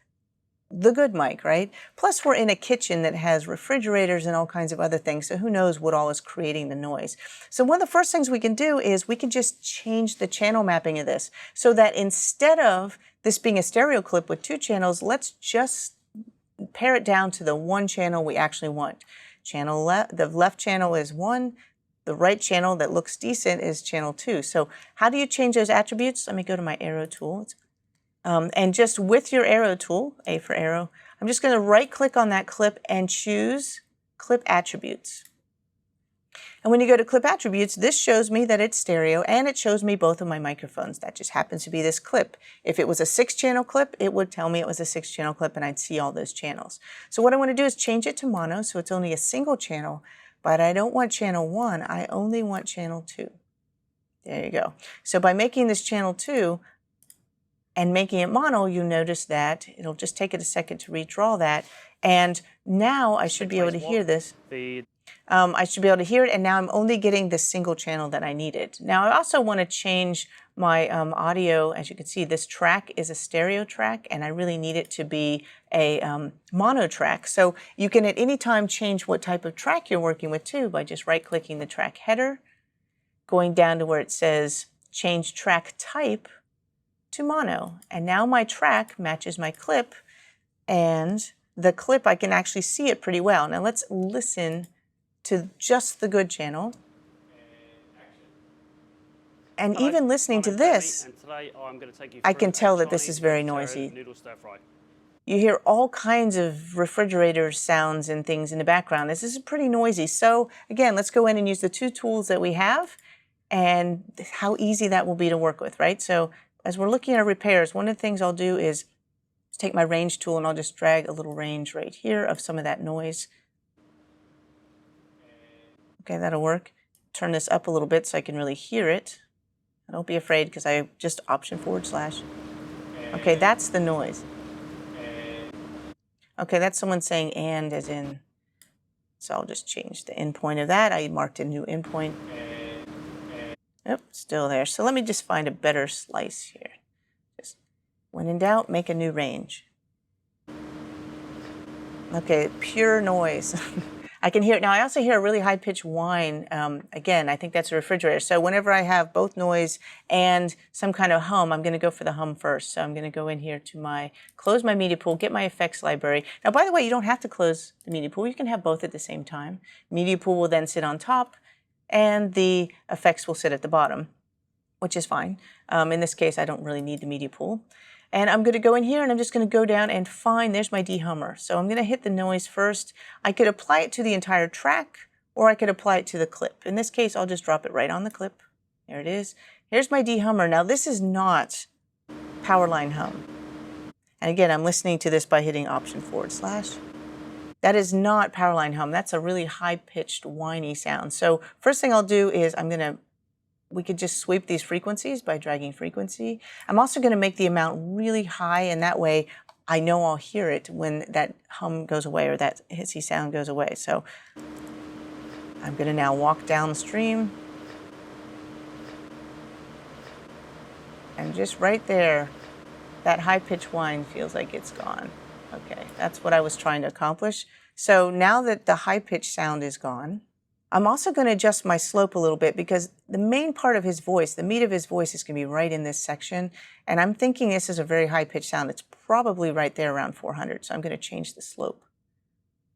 A: the good mic, right? Plus we're in a kitchen that has refrigerators and all kinds of other things, so who knows what all is creating the noise. So one of the first things we can do is we can just change the channel mapping of this so that instead of this being a stereo clip with 2 channels, let's just pare it down to the 1 channel we actually want. The left channel is 1, the right channel that looks decent is channel 2. So how do you change those attributes? Let me go to my arrow tool. And just with your arrow tool, A for arrow, I'm just going to right click on that clip and choose clip attributes. And when you go to clip attributes, this shows me that it's stereo and it shows me both of my microphones. That just happens to be this clip. If it was a 6-channel clip, it would tell me it was a 6-channel clip and I'd see all those channels. So what I want to do is change it to mono so it's only a single channel, but I don't want channel 1, I only want channel 2. There you go. So by making this channel 2, and making it mono, you notice that it'll just take it a second to redraw that. And now I should be able to hear this. I should be able to hear it, and now I'm only getting the single channel that I needed. Now I also want to change my audio. As you can see, this track is a stereo track, and I really need it to be a mono track. So you can at any time change what type of track you're working with too by just right-clicking the track header, going down to where it says change track type to mono. And now my track matches my clip, and the clip, I can actually see it pretty well. Now let's listen to just the good channel. And even listening to this, I can tell that this is very noisy. You hear all kinds of refrigerator sounds and things in the background. This is pretty noisy. So again, let's go in and use the 2 tools that we have and how easy that will be to work with, right? So as we're looking at repairs, one of the things I'll do is take my range tool and I'll just drag a little range right here of some of that noise. Okay, that'll work. Turn this up a little bit so I can really hear it. Don't be afraid because I just Option /. Okay, that's the noise. Okay, that's someone saying and as in. So I'll just change the endpoint of that. I marked a new endpoint. Yep, still there. So let me just find a better slice here. Just when in doubt, make a new range. Okay, pure noise. I can hear it. Now I also hear a really high-pitched whine. Again, I think that's a refrigerator. So whenever I have both noise and some kind of hum, I'm going to go for the hum first. So I'm going to go in here to close my media pool, get my effects library. Now, by the way, you don't have to close the media pool. You can have both at the same time. Media pool will then sit on top, and the effects will sit at the bottom, which is fine. In this case, I don't really need the media pool. And I'm going to go in here and I'm just going to go down and find, there's my dehummer. So I'm going to hit the noise first. I could apply it to the entire track, or I could apply it to the clip. In this case, I'll just drop it right on the clip. There it is. Here's my dehummer. Now this is not Powerline hum. And again, I'm listening to this by hitting Option /. That is not Powerline hum. That's a really high-pitched, whiny sound. So first thing I'll do is we could just sweep these frequencies by dragging frequency. I'm also going to make the amount really high, and that way I know I'll hear it when that hum goes away or that hissy sound goes away. So I'm going to now walk downstream. And just right there, that high-pitched whine feels like it's gone. Okay, that's what I was trying to accomplish. So now that the high-pitched sound is gone, I'm also going to adjust my slope a little bit because the main part of his voice, the meat of his voice, is going to be right in this section. And I'm thinking this is a very high-pitched sound. It's probably right there around 400. So I'm going to change the slope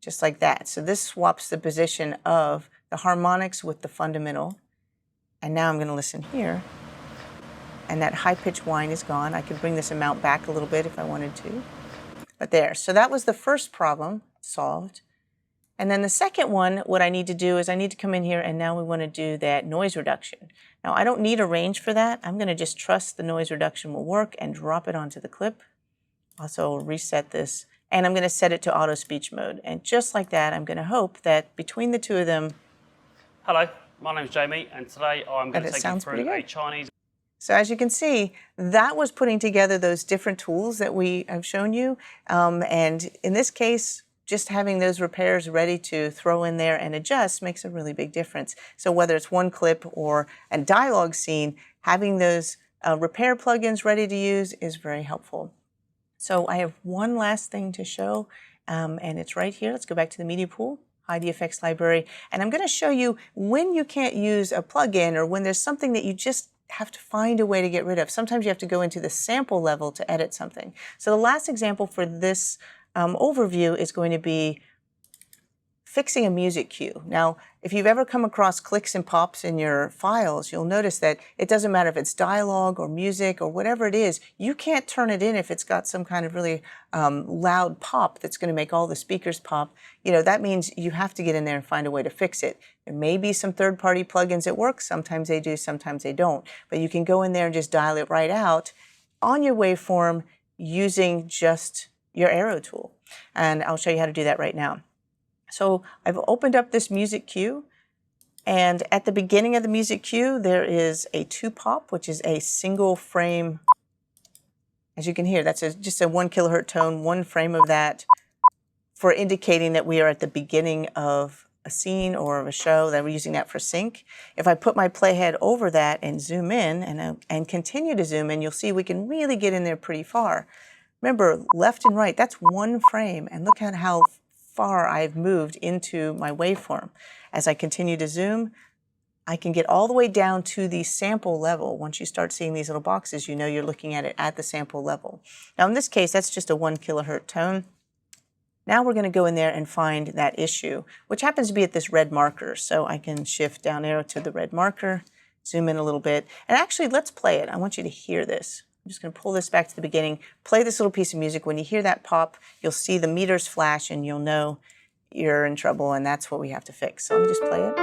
A: just like that. So this swaps the position of the harmonics with the fundamental. And now I'm going to listen here. And that high-pitched whine is gone. I could bring this amount back a little bit if I wanted to. But there. So that was the first problem solved. And then the second one, what I need to do is I need to come in here and now we want to do that noise reduction. Now I don't need a range for that. I'm going to just trust the noise reduction will work and drop it onto the clip. Also reset this and I'm going to set it to auto speech mode. And just like that, I'm going to hope that between the two of them.
H: Hello, my name's Jamie, and today I'm going to take you through a Chinese.
A: So as you can see, that was putting together those different tools that we have shown you. And in this case, just having those repairs ready to throw in there and adjust makes a really big difference. So whether it's one clip or a dialogue scene, having those repair plugins ready to use is very helpful. So I have one last thing to show, and it's right here. Let's go back to the media pool, hide the effects library, and I'm going to show you when you can't use a plugin or when there's something that you just have to find a way to get rid of. Sometimes you have to go into the sample level to edit something. So the last example for this overview is going to be fixing a music cue. Now, if you've ever come across clicks and pops in your files, you'll notice that it doesn't matter if it's dialogue or music or whatever it is, you can't turn it in if it's got some kind of really loud pop that's going to make all the speakers pop. You know, that means you have to get in there and find a way to fix it. There may be some third-party plugins that work. Sometimes they do, sometimes they don't. But you can go in there and just dial it right out on your waveform using just your arrow tool. And I'll show you how to do that right now. So I've opened up this music cue, and at the beginning of the music cue there is a 2-pop, which is a single frame. As you can hear, that's just a 1 kilohertz tone, one frame of that for indicating that we are at the beginning of a scene or of a show, that we're using that for sync. If I put my playhead over that and zoom in and continue to zoom in, you'll see we can really get in there pretty far. Remember, left and right, that's one frame, and look at how far I've moved into my waveform. As I continue to zoom, I can get all the way down to the sample level. Once you start seeing these little boxes, you know you're looking at it at the sample level. Now in this case, that's just a 1 kilohertz tone. Now we're going to go in there and find that issue, which happens to be at this red marker. So I can shift down arrow to the red marker, zoom in a little bit, and actually let's play it. I want you to hear this. I'm just going to pull this back to the beginning, play this little piece of music. When you hear that pop, you'll see the meters flash and you'll know you're in trouble, and that's what we have to fix. So let me just play it.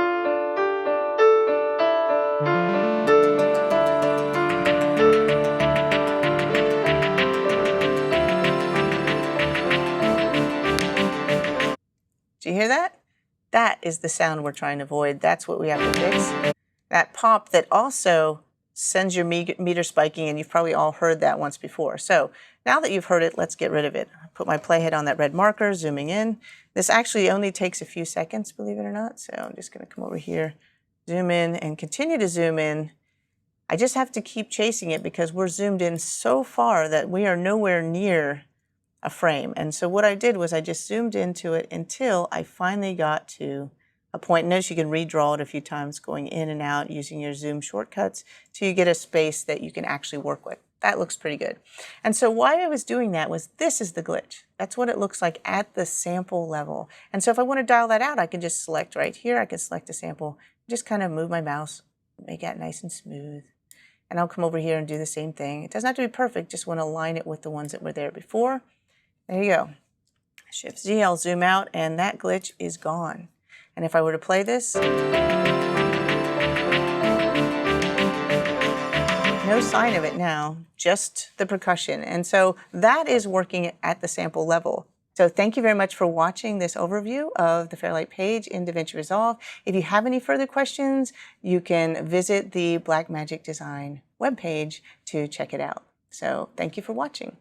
A: Do you hear that? That is the sound we're trying to avoid. That's what we have to fix. That pop that also sends your meter spiking, and you've probably all heard that once before. So now that you've heard it, let's get rid of it. Put my playhead on that red marker, zooming in. This actually only takes a few seconds, believe it or not. So I'm just going to come over here, zoom in, and continue to zoom in. I just have to keep chasing it because we're zoomed in so far that we are nowhere near a frame. And so what I did was I just zoomed into it until I finally got to a point. Notice you can redraw it a few times, going in and out using your zoom shortcuts till you get a space that you can actually work with. That looks pretty good. And so why I was doing that was this is the glitch. That's what it looks like at the sample level. And so if I want to dial that out, I can just select right here. I can select a sample, just kind of move my mouse, make it nice and smooth. And I'll come over here and do the same thing. It doesn't have to be perfect, just want to align it with the ones that were there before. There you go. Shift Z, I'll zoom out, and that glitch is gone. And if I were to play this, no sign of it now, just the percussion. And so that is working at the sample level. So thank you very much for watching this overview of the Fairlight page in DaVinci Resolve. If you have any further questions, you can visit the Blackmagic Design webpage to check it out. So thank you for watching.